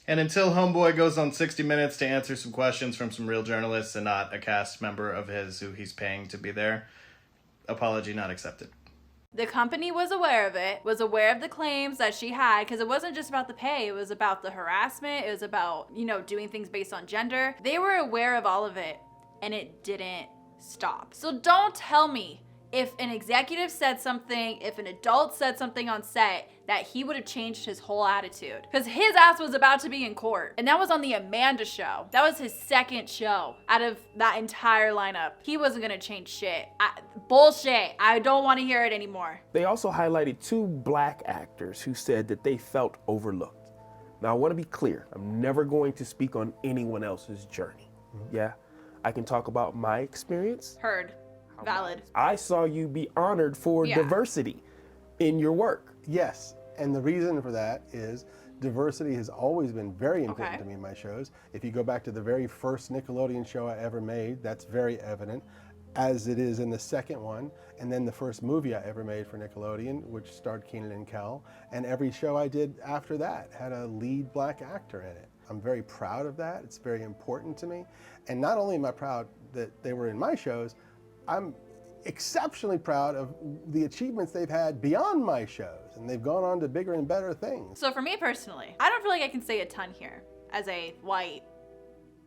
And until Homeboy goes on 60 Minutes to answer some questions from some real journalists and not a cast member of his who he's paying to be there, apology not accepted. The company was aware of it, was aware of the claims that she had, because it wasn't just about the pay, it was about the harassment, it was about, doing things based on gender. They were aware of all of it, and it didn't stop. So don't tell me if an executive said something, if an adult said something on set, that he would have changed his whole attitude. Because his ass was about to be in court. And that was on the Amanda show. That was his second show out of that entire lineup. He wasn't gonna change shit. Bullshit. I don't want to hear it anymore. They also highlighted 2 black actors who said that they felt overlooked. Now, I want to be clear. I'm never going to speak on anyone else's journey. Yeah, I can talk about my experience. Heard. Valid. I saw you be honored for diversity in your work. Yes, and the reason for that is diversity has always been very important to me in my shows. If you go back to the very first Nickelodeon show I ever made, that's very evident, as it is in the second one, and then the first movie I ever made for Nickelodeon, which starred Kenan and Kel, and every show I did after that had a lead black actor in it. I'm very proud of that. It's very important to me. And not only am I proud that they were in my shows, I'm exceptionally proud of the achievements they've had beyond my shows, and they've gone on to bigger and better things. So for me personally, I don't feel like I can say a ton here as a white,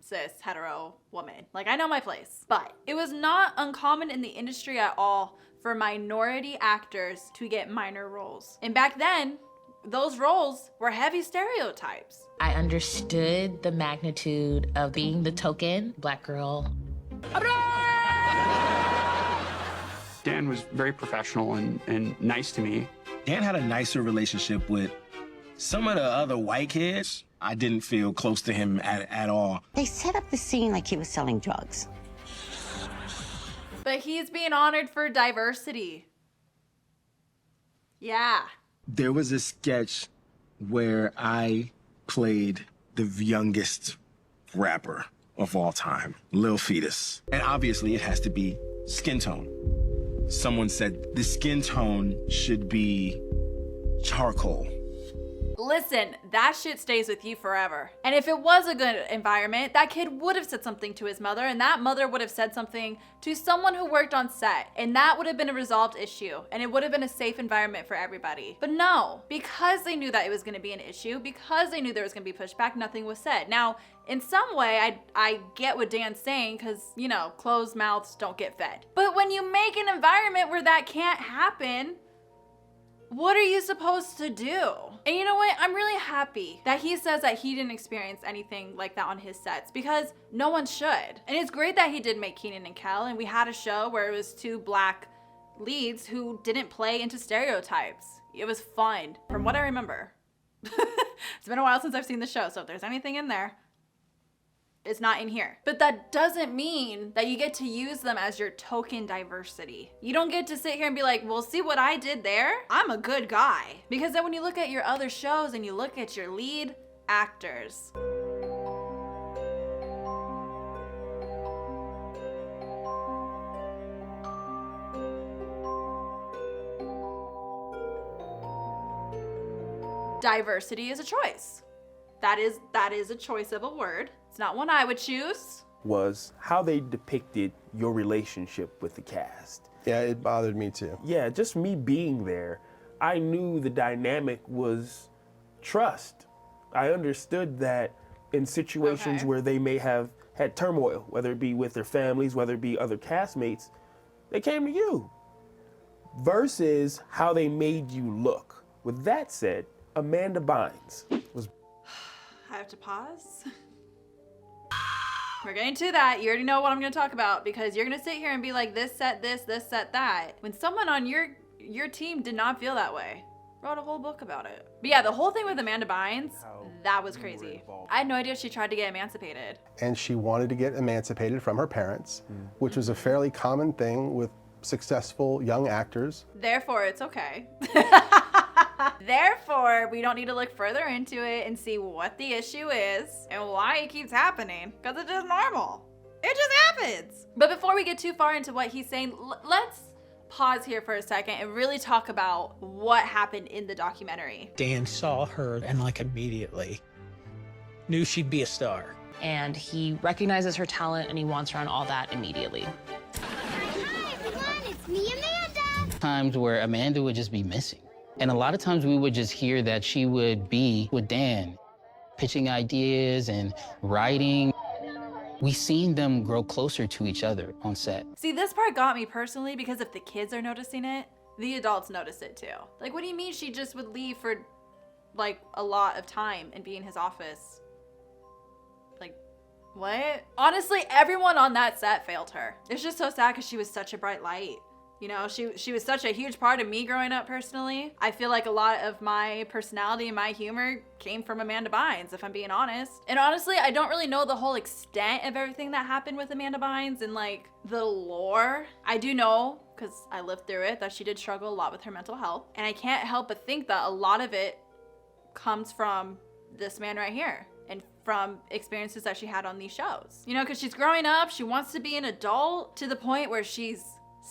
cis, hetero woman. Like, I know my place. But it was not uncommon in the industry at all for minority actors to get minor roles. And back then, those roles were heavy stereotypes. I understood the magnitude of being the token black girl. Dan was very professional and nice to me. Dan had a nicer relationship with some of the other white kids. I didn't feel close to him at all. They set up the scene like he was selling drugs. But he's being honored for diversity. Yeah. There was a sketch where I played the youngest rapper of all time, Lil Fetus. And obviously it has to be skin tone. Someone said the skin tone should be charcoal. Listen, that shit stays with you forever. And if it was a good environment, that kid would have said something to his mother, and that mother would have said something to someone who worked on set, and that would have been a resolved issue, and it would have been a safe environment for everybody. But no, because they knew that it was gonna be an issue, because they knew there was gonna be pushback, nothing was said. Now, in some way, I get what Dan's saying, because, you know, closed mouths don't get fed. But when you make an environment where that can't happen, what are you supposed to do? And you know what? I'm really happy that he says that he didn't experience anything like that on his sets, because no one should. And it's great that he did make Kenan and Kel, and we had a show where it was two black leads who didn't play into stereotypes. It was fun, from what I remember. It's been a while since I've seen the show, so if there's anything in there, it's not in here. But that doesn't mean that you get to use them as your token diversity. You don't get to sit here and be like, well, see what I did there? I'm a good guy. Because then when you look at your other shows and you look at your lead actors, diversity is a choice. That is a choice of a word. It's not one I would choose. Was how they depicted your relationship with the cast. Yeah, it bothered me too. Yeah, just me being there, I knew the dynamic was trust. I understood that in situations where they may have had turmoil, whether it be with their families, whether it be other castmates, they came to you. Versus how they made you look. With that said, Amanda Bynes was... I have to pause. We're getting to that. You already know what I'm going to talk about, because you're going to sit here and be like, this set this, this set that. When someone on your team did not feel that way. Wrote a whole book about it. But yeah, the whole thing with Amanda Bynes, that was crazy. I had no idea she tried to get emancipated. And she wanted to get emancipated from her parents, which was a fairly common thing with successful young actors. Therefore, it's okay. Therefore, we don't need to look further into it and see what the issue is and why it keeps happening, because it's just normal. It just happens. But before we get too far into what he's saying, let's pause here for a second and really talk about what happened in the documentary. Dan saw her and like immediately knew she'd be a star. And he recognizes her talent and he wants her on all that immediately. Hi everyone, it's me, Amanda. Times where Amanda would just be missing. And a lot of times we would just hear that she would be with Dan, pitching ideas and writing. We seen them grow closer to each other on set. See, this part got me personally, because if the kids are noticing it, the adults notice it too. Like, what do you mean she just would leave for like a lot of time and be in his office? Like, what? Honestly, everyone on that set failed her. It's just so sad because she was such a bright light. You know, she was such a huge part of me growing up personally. I feel like a lot of my personality and my humor came from Amanda Bynes, if I'm being honest. And honestly, I don't really know the whole extent of everything that happened with Amanda Bynes and like the lore. I do know, because I lived through it, that she did struggle a lot with her mental health. And I can't help but think that a lot of it comes from this man right here and from experiences that she had on these shows. You know, because she's growing up, she wants to be an adult to the point where she's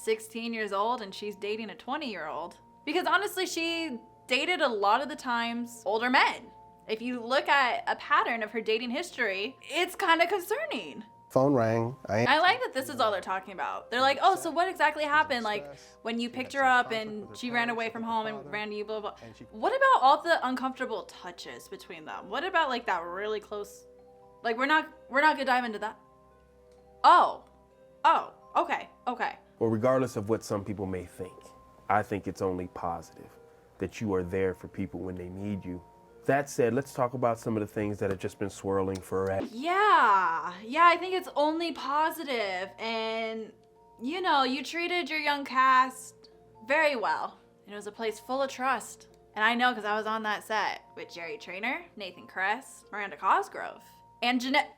16 years old and she's dating a 20-year-old. Because honestly, she dated a lot of the times older men. If you look at a pattern of her dating history, it's kind of concerning. Phone rang. I like that this is all they're talking about. They're like, oh, so what exactly happened? Like when you picked her up and she ran away from home and ran to you, blah, blah. What about all the uncomfortable touches between them? What about like that really close, like we're not gonna dive into that. Oh, okay. Well, regardless of what some people may think, I think it's only positive that you are there for people when they need you. That said, let's talk about some of the things that have just been swirling for Yeah, I think it's only positive. And, you know, you treated your young cast very well. And it was a place full of trust. And I know because I was on that set with Jerry Traynor, Nathan Kress, Miranda Cosgrove, and Jeanette.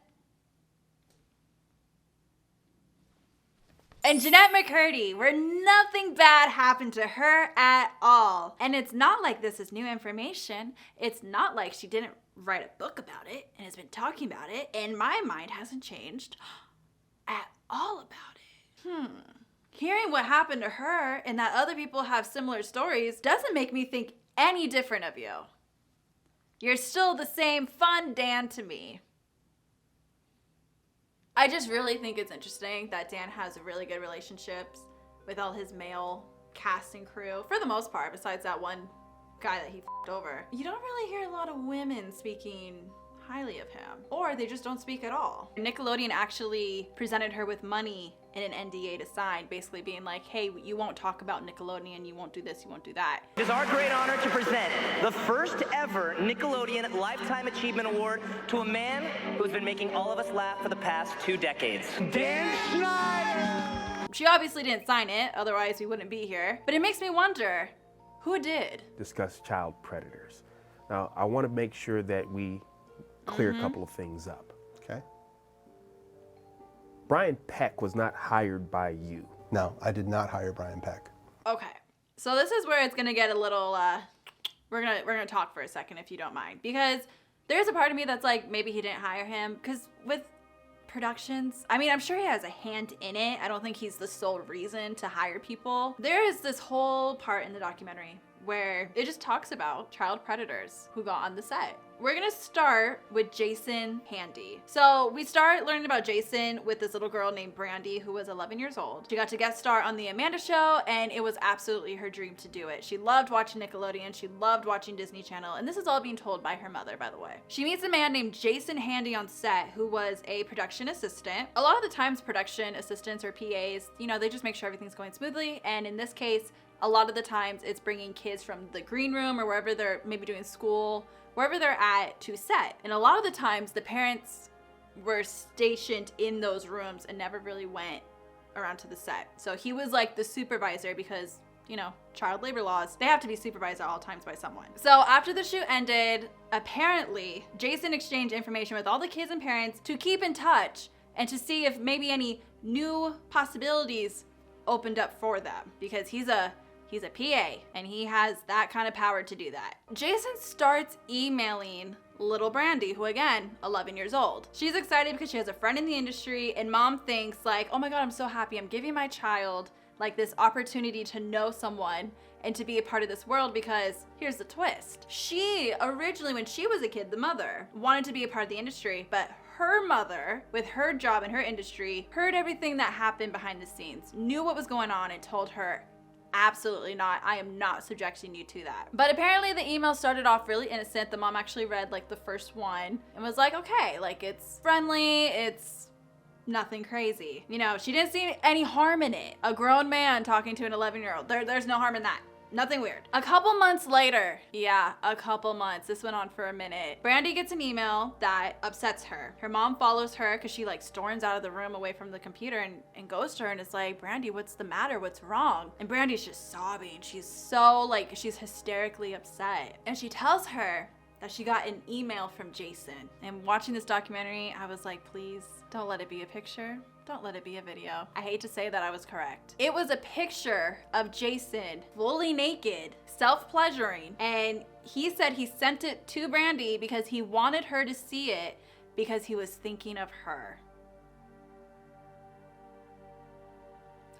And Jeanette McCurdy, where nothing bad happened to her at all. And it's not like this is new information. It's not like she didn't write a book about it and has been talking about it. And my mind hasn't changed at all about it. Hearing what happened to her and that other people have similar stories doesn't make me think any different of you. You're still the same fun Dan to me. I just really think it's interesting that Dan has really good relationships with all his male cast and crew, for the most part, besides that one guy that he f***ed over. You don't really hear a lot of women speaking highly of him, or they just don't speak at all. Nickelodeon actually presented her with money in an NDA to sign, basically being like, hey, you won't talk about Nickelodeon, you won't do this, you won't do that. It is our great honor to present the first ever Nickelodeon Lifetime Achievement Award to a man who has been making all of us laugh for the past 2 decades. Dan Schneider! She obviously didn't sign it, otherwise we wouldn't be here. But it makes me wonder, who did? Discuss child predators. Now, I want to make sure that we clear a couple of things up. Okay. Brian Peck was not hired by you. No, I did not hire Brian Peck. Okay, so this is where it's gonna get a little, we're gonna talk for a second if you don't mind, because there's a part of me that's like, maybe he didn't hire him, because with productions, I mean, I'm sure he has a hand in it. I don't think he's the sole reason to hire people. There is this whole part in the documentary where it just talks about child predators who got on the set. We're gonna start with Jason Handy. So we start learning about Jason with this little girl named Brandy who was 11 years old. She got to guest star on the Amanda Show, and it was absolutely her dream to do it. She loved watching Nickelodeon, she loved watching Disney Channel, and this is all being told by her mother, by the way. She meets a man named Jason Handy on set who was a production assistant. A lot of the times production assistants or PAs, you know, they just make sure everything's going smoothly, and in this case, a lot of the times it's bringing kids from the green room or wherever they're maybe doing school, wherever they're at, to set. And a lot of the times the parents were stationed in those rooms and never really went around to the set. So he was like the supervisor because, you know, child labor laws, they have to be supervised at all times by someone. So after the shoot ended, apparently Jason exchanged information with all the kids and parents to keep in touch and to see if maybe any new possibilities opened up for them, because he's a PA and he has that kind of power to do that. Jason starts emailing little Brandy, who again, 11 years old. She's excited because she has a friend in the industry, and mom thinks like, oh my God, I'm so happy. I'm giving my child like this opportunity to know someone and to be a part of this world, because here's the twist. She originally, when she was a kid, the mother wanted to be a part of the industry, but her mother, with her job in her industry, heard everything that happened behind the scenes, knew what was going on, and told her, absolutely not. I am not subjecting you to that. But apparently the email started off really innocent. The mom actually read like the first one and was like, okay, like it's friendly, it's nothing crazy. You know, she didn't see any harm in it. A grown man talking to an 11-year-old. There's no harm in that. Nothing weird. A couple months later, yeah, a couple months, this went on for a minute, Brandy gets an email that upsets her. Her mom follows her because she like storms out of the room away from the computer and goes to her and is like, Brandy, what's the matter? What's wrong? And Brandy's just sobbing. She's so like, she's hysterically upset. And she tells her that she got an email from Jason. And watching this documentary, I was like, please don't let it be a picture. Don't let it be a video. I hate to say that I was correct. It was a picture of Jason fully naked, self-pleasuring, and he said he sent it to Brandy because he wanted her to see it because he was thinking of her.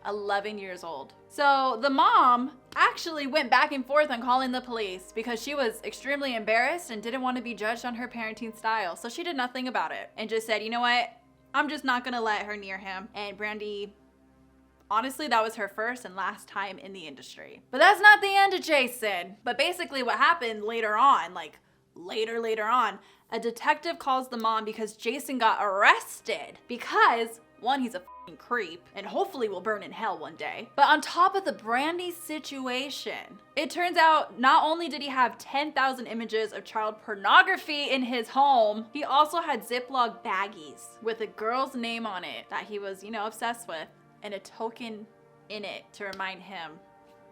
11 years old. So the mom actually went back and forth on calling the police because she was extremely embarrassed and didn't want to be judged on her parenting style. So she did nothing about it and just said, you know what? I'm just not gonna let her near him. And Brandy, honestly, that was her first and last time in the industry. But that's not the end of Jason. But basically what happened later on, like later on, a detective calls the mom because Jason got arrested because, one, he's a f***ing creep and hopefully will burn in hell one day. But on top of the Brandy situation, it turns out not only did he have 10,000 images of child pornography in his home, he also had Ziploc baggies with a girl's name on it that he was, you know, obsessed with, and a token in it to remind him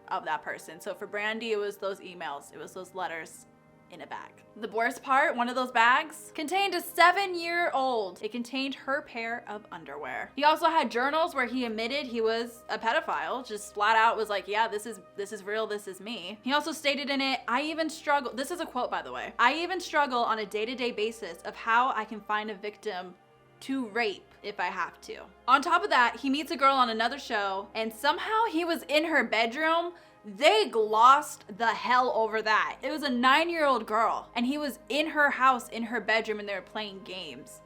of that person. So for Brandy, it was those emails, it was those letters, in a bag. The worst part, one of those bags contained a 7-year-old. It contained her pair of underwear. He also had journals where he admitted he was a pedophile, just flat out was like, yeah, this is real, this is me. He also stated in it, I even struggle, this is a quote by the way, I even struggle on a day-to-day basis of how I can find a victim to rape if I have to. On top of that, he meets a girl on another show and somehow he was in her bedroom. They glossed the hell over that. It was a 9-year-old girl and he was in her house, in her bedroom, and they were playing games.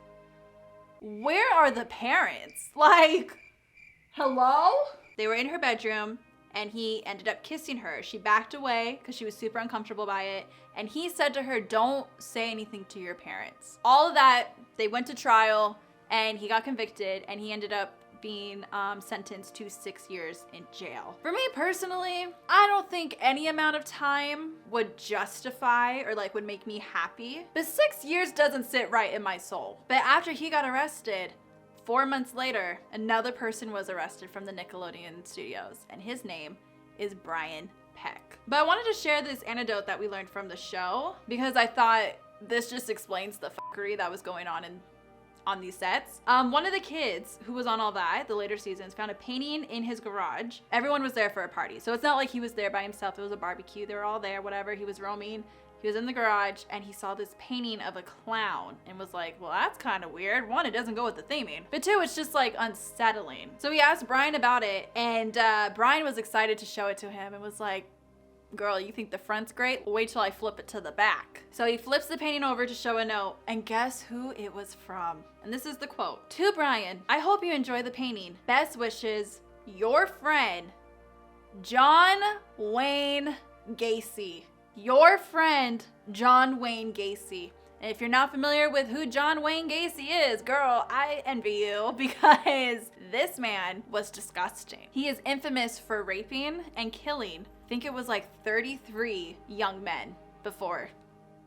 Where are the parents? Like, hello? They were in her bedroom and he ended up kissing her. She backed away because she was super uncomfortable by it. And he said to her, don't say anything to your parents. All of that, they went to trial and he got convicted and he ended up being sentenced to 6 years in jail. For me personally, I don't think any amount of time would justify or like would make me happy, but 6 years doesn't sit right in my soul. But after he got arrested, 4 months later, another person was arrested from the Nickelodeon studios and his name is Brian Peck. But I wanted to share this anecdote that we learned from the show because I thought this just explains the fuckery that was going on on these sets. One of the kids who was on all that, the later seasons, found a painting in his garage. Everyone was there for a party. So it's not like he was there by himself. It was a barbecue. They were all there, whatever. He was roaming. He was in the garage and he saw this painting of a clown and was like, well, that's kind of weird. One, it doesn't go with the theming. But two, it's just like unsettling. So he asked Brian about it and Brian was excited to show it to him and was like, girl, you think the front's great? Wait till I flip it to the back. So he flips the painting over to show a note, and guess who it was from? And this is the quote. To Brian, I hope you enjoy the painting. Best wishes, your friend, John Wayne Gacy. Your friend, John Wayne Gacy. And if you're not familiar with who John Wayne Gacy is, girl, I envy you because this man was disgusting. He is infamous for raping and killing, I think it was like 33 young men before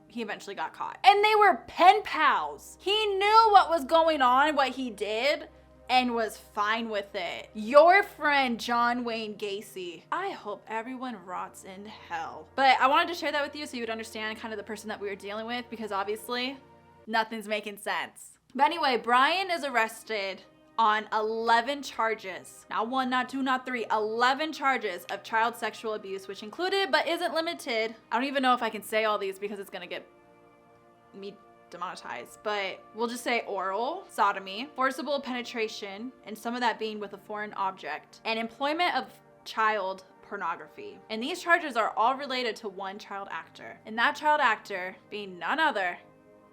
he eventually got caught. And they were pen pals. He knew what was going on, what he did, and was fine with it. Your friend, John Wayne Gacy. I hope everyone rots in hell. But I wanted to share that with you so you would understand kind of the person that we were dealing with because obviously nothing's making sense. But anyway, Brian is arrested on 11 charges. Not 1, not 2, not 3, 11 charges of child sexual abuse, which included but isn't limited. I don't even know if I can say all these because it's gonna get me demonetized, but we'll just say oral, sodomy, forcible penetration, and some of that being with a foreign object, and employment of child pornography. And these charges are all related to one child actor, and that child actor being none other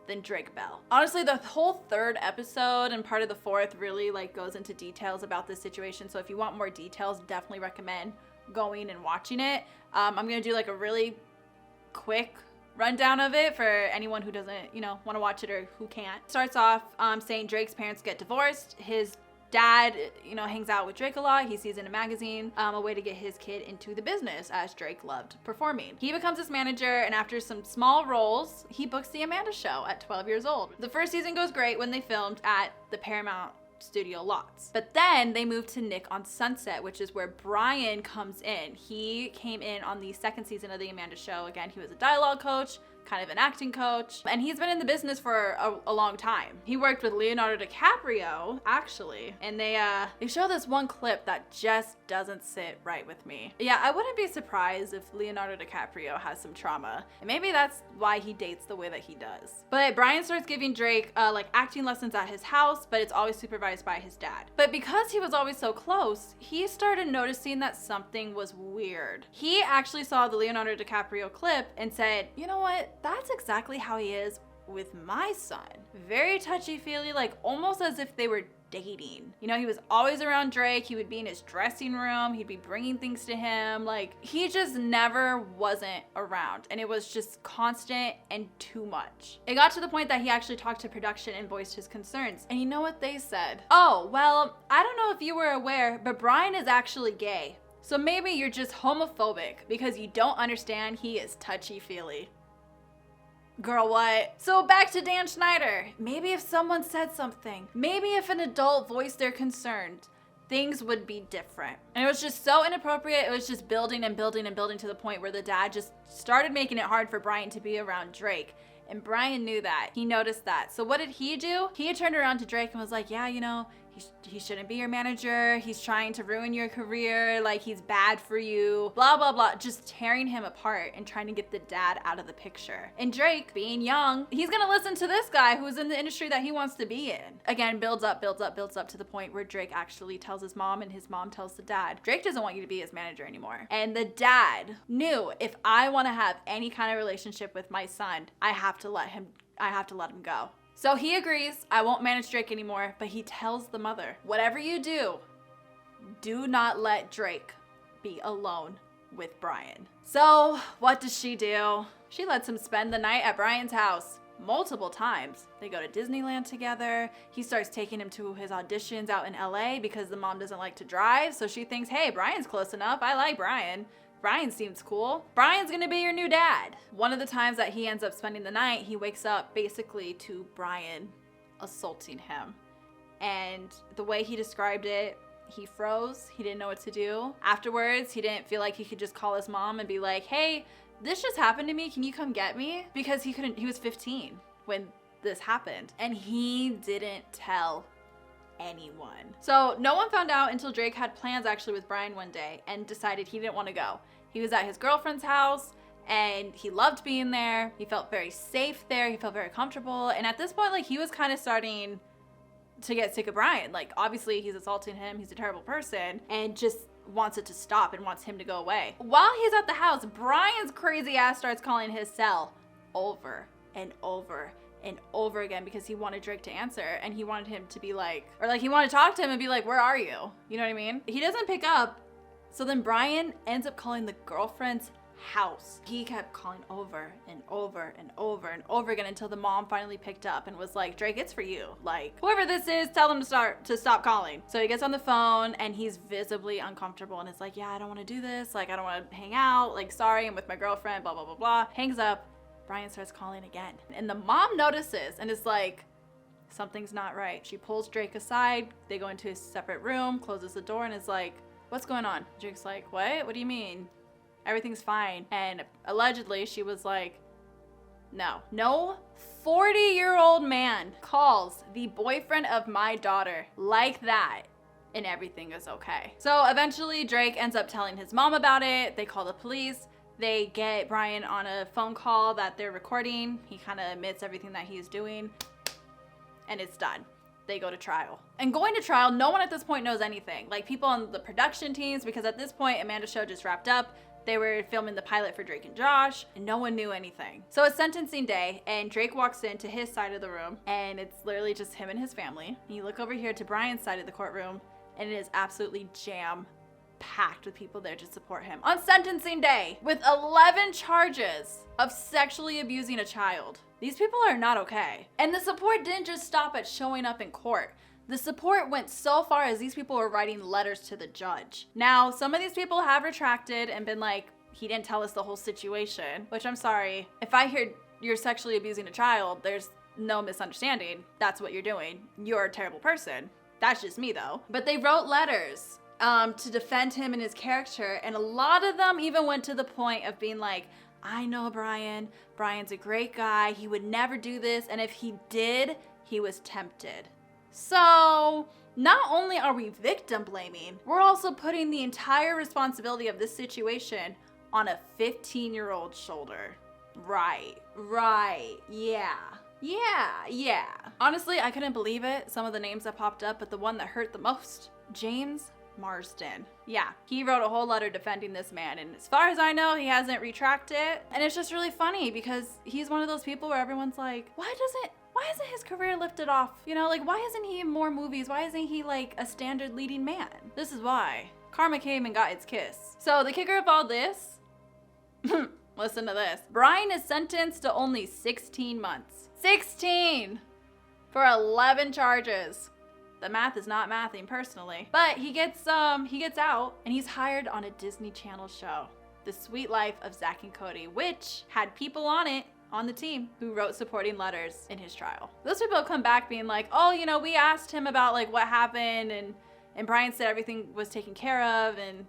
than Drake Bell. Honestly, the whole 3rd episode and part of the 4th really like goes into details about this situation. So if you want more details, definitely recommend going and watching it. I'm gonna do like a really quick rundown of it for anyone who doesn't, want to watch it or who can't. Starts off saying Drake's parents get divorced. His dad, hangs out with Drake a lot. He sees in a magazine a way to get his kid into the business as Drake loved performing. He becomes his manager and after some small roles, he books the Amanda Show at 12 years old. The first season goes great when they filmed at the Paramount studio lots. But then they moved to Nick on Sunset, which is where Brian comes in. He came in on the 2nd season of the Amanda Show. Again, he was a dialogue coach, kind of an acting coach, and he's been in the business for a long time. He worked with Leonardo DiCaprio, actually, and they show this one clip that just doesn't sit right with me. Yeah, I wouldn't be surprised if Leonardo DiCaprio has some trauma, and maybe that's why he dates the way that he does. But Brian starts giving Drake like acting lessons at his house, but it's always supervised by his dad. But because he was always so close, he started noticing that something was weird. He actually saw the Leonardo DiCaprio clip and said, you know what? That's exactly how he is with my son. Very touchy-feely, like almost as if they were dating. He was always around Drake. He would be in his dressing room. He'd be bringing things to him. Like, he just never wasn't around. And it was just constant and too much. It got to the point that he actually talked to production and voiced his concerns. And you know what they said? Oh, well, I don't know if you were aware, but Brian is actually gay. So maybe you're just homophobic because you don't understand he is touchy-feely. Girl, what? So back to Dan Schneider. Maybe if someone said something, maybe if an adult voiced their concerns, things would be different. And it was just so inappropriate. It was just building and building and building to the point where the dad just started making it hard for Brian to be around Drake. And Brian knew that. He noticed that. So what did he do? He turned around to Drake and was like, yeah, you know, he shouldn't be your manager. He's trying to ruin your career. Like, he's bad for you. Blah, blah, blah. Just tearing him apart and trying to get the dad out of the picture. And Drake, being young, he's gonna listen to this guy who's in the industry that he wants to be in. Again, builds up to the point where Drake actually tells his mom and his mom tells the dad, Drake doesn't want you to be his manager anymore. And the dad knew, if I want to have any kind of relationship with my son, I have to let him go. So he agrees, I won't manage Drake anymore, but he tells the mother, whatever you do not let Drake be alone with Brian. So what does she do? She lets him spend the night at Brian's house multiple times. They go to Disneyland together. He starts taking him to his auditions out in LA because the mom doesn't like to drive. So she thinks, hey, Brian's close enough. I like Brian. Brian seems cool. Brian's gonna be your new dad. One of the times that he ends up spending the night, he wakes up basically to Brian assaulting him. And the way he described it, he froze. He didn't know what to do. Afterwards, he didn't feel like he could just call his mom and be like, hey, this just happened to me. Can you come get me? Because he was 15 when this happened. And he didn't tell anyone. So no one found out until Drake had plans actually with Brian one day and decided he didn't want to go. He was at his girlfriend's house and he loved being there. He felt very safe there. He felt very comfortable. And at this point, like, he was kind of starting to get sick of Brian. Like, obviously he's assaulting him. He's a terrible person and just wants it to stop and wants him to go away. While he's at the house, Brian's crazy ass starts calling his cell over and over and over again because he wanted Drake to answer and he wanted him to be like, or like he wanted to talk to him and be like, where are you? You know what I mean? He doesn't pick up. So then Brian ends up calling the girlfriend's house. He kept calling over and over and over and over again until the mom finally picked up and was like, Drake, it's for you. Like, whoever this is, tell them to stop calling. So he gets on the phone and he's visibly uncomfortable and it's like, yeah, I don't want to do this. Like, I don't want to hang out. Like, sorry, I'm with my girlfriend, blah, blah, blah, blah. Hangs up. Brian starts calling again. And the mom notices and is like, something's not right. She pulls Drake aside. They go into a separate room, closes the door and is like, what's going on? Drake's like, what? What do you mean? Everything's fine. And allegedly she was like, no 40-year-old man calls the boyfriend of my daughter like that and everything is okay. So eventually Drake ends up telling his mom about it. They call the police. They get Brian on a phone call that they're recording. He kind of admits everything that he's doing and it's done. They go to trial. And going to trial, no one at this point knows anything. Like, people on the production teams, because at this point, Amanda's show just wrapped up. They were filming the pilot for Drake and Josh, and no one knew anything. So it's sentencing day, and Drake walks into his side of the room, and it's literally just him and his family. And you look over here to Brian's side of the courtroom, and it is absolutely jam-packed with people there to support him. On sentencing day, with 11 charges of sexually abusing a child. These people are not okay. And the support didn't just stop at showing up in court. The support went so far as these people were writing letters to the judge. Now, some of these people have retracted and been like, he didn't tell us the whole situation, which I'm sorry. If I hear you're sexually abusing a child, there's no misunderstanding. That's what you're doing. You're a terrible person. That's just me though. But they wrote letters to defend him and his character. And a lot of them even went to the point of being like, I know Brian. Brian's a great guy. He would never do this. And if he did, he was tempted. So not only are we victim blaming, we're also putting the entire responsibility of this situation on a 15-year-old shoulder. Right, yeah. Honestly, I couldn't believe it, some of the names that popped up, but the one that hurt the most, James Marsden. Yeah, he wrote a whole letter defending this man, and as far as I know, he hasn't retracted. And it's just really funny because he's one of those people where everyone's like, why isn't his career lifted off? You know, like, why isn't he in more movies? Why isn't he like a standard leading man? This is why. Karma came and got its kiss. So the kicker of all this, listen to this. Brian is sentenced to only 16 months. 16 for 11 charges. The math is not mathing personally, but he gets out and he's hired on a Disney Channel show, The Sweet Life of Zack and Cody, which had people on it on the team who wrote supporting letters in his trial. Those people have come back being like, oh, you know, we asked him about like what happened and And Brian said everything was taken care of, and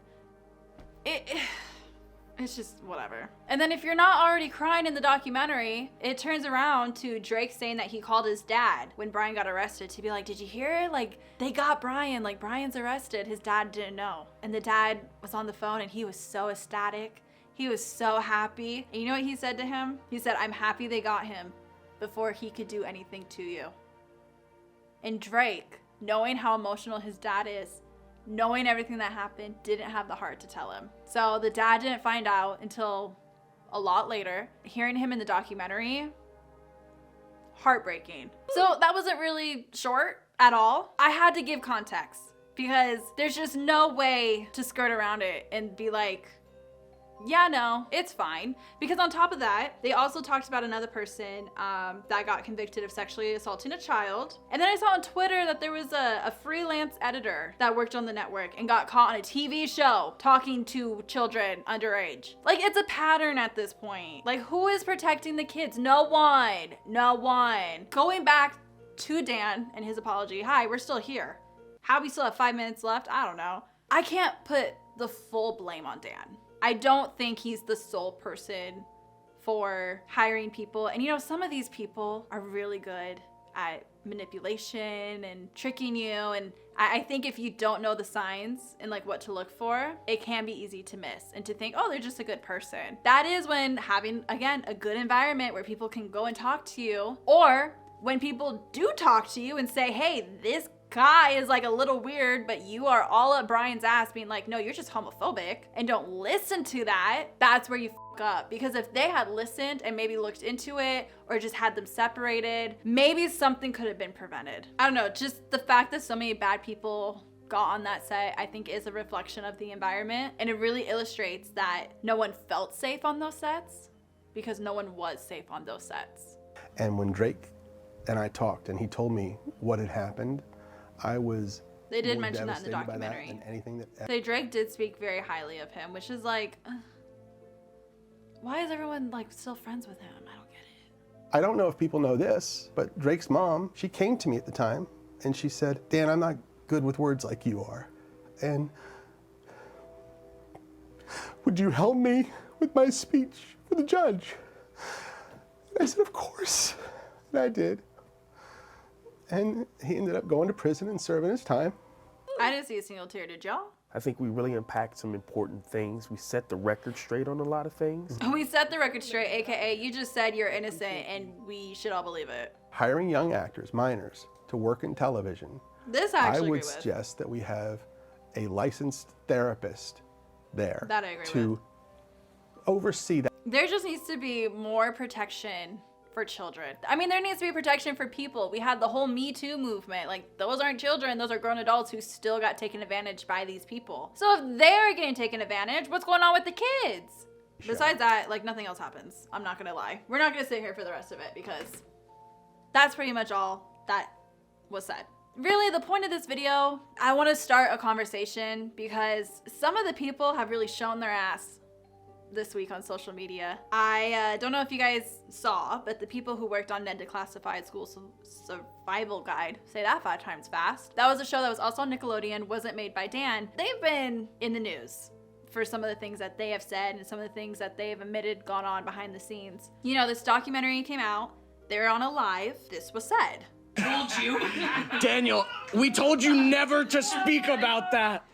it's just whatever. And then if you're not already crying in the documentary, it turns around to Drake saying that he called his dad when Brian got arrested to be like, did you hear? Like, they got Brian, like Brian's arrested. His dad didn't know. And the dad was on the phone and he was so ecstatic. He was so happy. And you know what he said to him? He said, I'm happy they got him before he could do anything to you. And Drake, knowing how emotional his dad is, knowing everything that happened, didn't have the heart to tell him. So the dad didn't find out until a lot later. Hearing him in the documentary, heartbreaking. So that wasn't really short at all. I had to give context because there's just no way to skirt around it and be like, yeah, no, it's fine. Because on top of that, they also talked about another person that got convicted of sexually assaulting a child. And then I saw on Twitter that there was a freelance editor that worked on the network and got caught on a TV show talking to children underage. Like, it's a pattern at this point. Like, who is protecting the kids? No one. No one. Going back to Dan and his apology. Hi, we're still here. How we still have 5 minutes left? I don't know. I can't put the full blame on Dan. I don't think he's the sole person for hiring people. And you know, some of these people are really good at manipulation and tricking you. And I think if you don't know the signs and like what to look for, it can be easy to miss and to think, oh, they're just a good person. That is when having, again, a good environment where people can go and talk to you, or when people do talk to you and say, hey, this guy is like a little weird, but you are all up Brian's ass being like, no, you're just homophobic, and don't listen to that, that's where you fuck up. Because if they had listened and maybe looked into it or just had them separated, maybe something could have been prevented. I don't know, just the fact that so many bad people got on that set, I think is a reflection of the environment, and it really illustrates that no one felt safe on those sets because no one was safe on those sets. And when Drake and I talked and he told me what had happened, I was They did more mention that in the devastated by that documentary. than anything that So Drake did speak very highly of him, which is like, why is everyone like still friends with him? I don't get it. I don't know if people know this, but Drake's mom, she came to me at the time and she said, Dan, I'm not good with words like you are. And would you help me with my speech for the judge? And I said, of course. And I did. And he ended up going to prison and serving his time. I didn't see a single tear, did y'all? I think we really unpacked some important things. We set the record straight on a lot of things. We set the record straight, AKA you just said you're innocent and we should all believe it. Hiring young actors, minors, to work in television. This I actually would agree with. suggest that we have a licensed therapist there That I agree to oversee that. There just needs to be more protection for children. I mean, there needs to be protection for people. We had the whole Me Too movement. Like, those aren't children, those are grown adults who still got taken advantage by these people. So if they're getting taken advantage, what's going on with the kids? Sure. Besides that, like, nothing else happens. I'm not gonna lie. We're not gonna sit here for the rest of it because that's pretty much all that was said. Really, the point of this video, I want to start a conversation because some of the people have really shown their ass this week on social media. I don't know if you guys saw, but the people who worked on Ned Declassified School Survival Guide, say that 5 times fast. That was a show that was also on Nickelodeon, wasn't made by Dan. They've been in the news for some of the things that they have said and some of the things that they have admitted gone on behind the scenes. You know, this documentary came out, they were on a live, this was said. Told you. Daniel, we told you never to speak about that.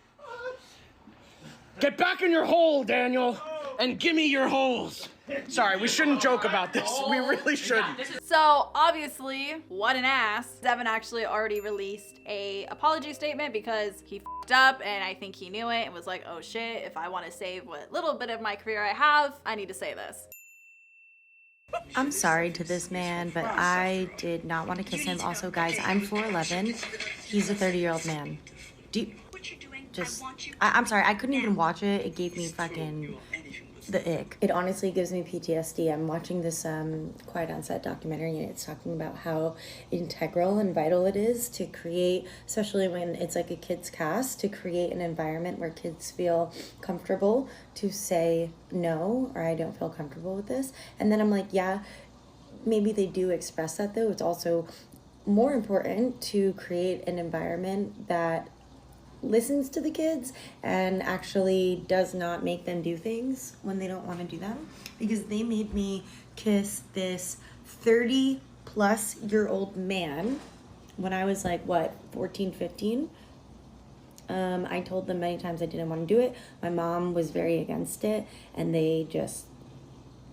Get back in your hole, Daniel. And give me your holes. Sorry, we shouldn't joke about this. We really shouldn't. So obviously, what an ass. Devin actually already released a apology statement because he f***ed up and I think he knew it and was like, oh shit, if I want to save what little bit of my career I have, I need to say this. I'm sorry to this man, but I did not want to kiss him. Also, guys, I'm 4'11". He's a 30-year-old man. I'm sorry, I couldn't even watch it. It gave me fucking the ick. It honestly gives me PTSD. I'm watching this Quiet on Set documentary, and it's talking about how integral and vital it is to create, especially when it's like a kids cast, to create an environment where kids feel comfortable to say no, or I don't feel comfortable with this. And then I'm like, yeah, maybe they do express that, though. It's also more important to create an environment that listens to the kids and actually does not make them do things when they don't want to do them, because they made me kiss this 30-plus-year-old man when I was like, what, 14, 15? I told them many times I didn't want to do it. My mom was very against it, and they just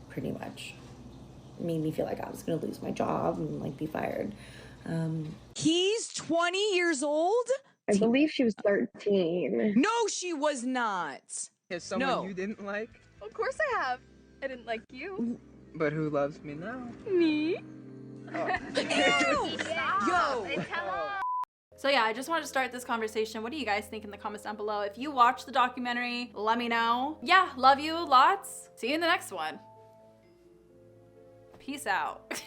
pretty much made me feel like I was going to lose my job and like be fired. He's 20 years old? I believe she was 13. No, she was not. Has someone you didn't like? Of course I have. I didn't like you. But who loves me now? Me? Ew! Yo! So yeah, I just wanted to start this conversation. What do you guys think in the comments down below? If you watched the documentary, let me know. Yeah, love you lots. See you in the next one. Peace out.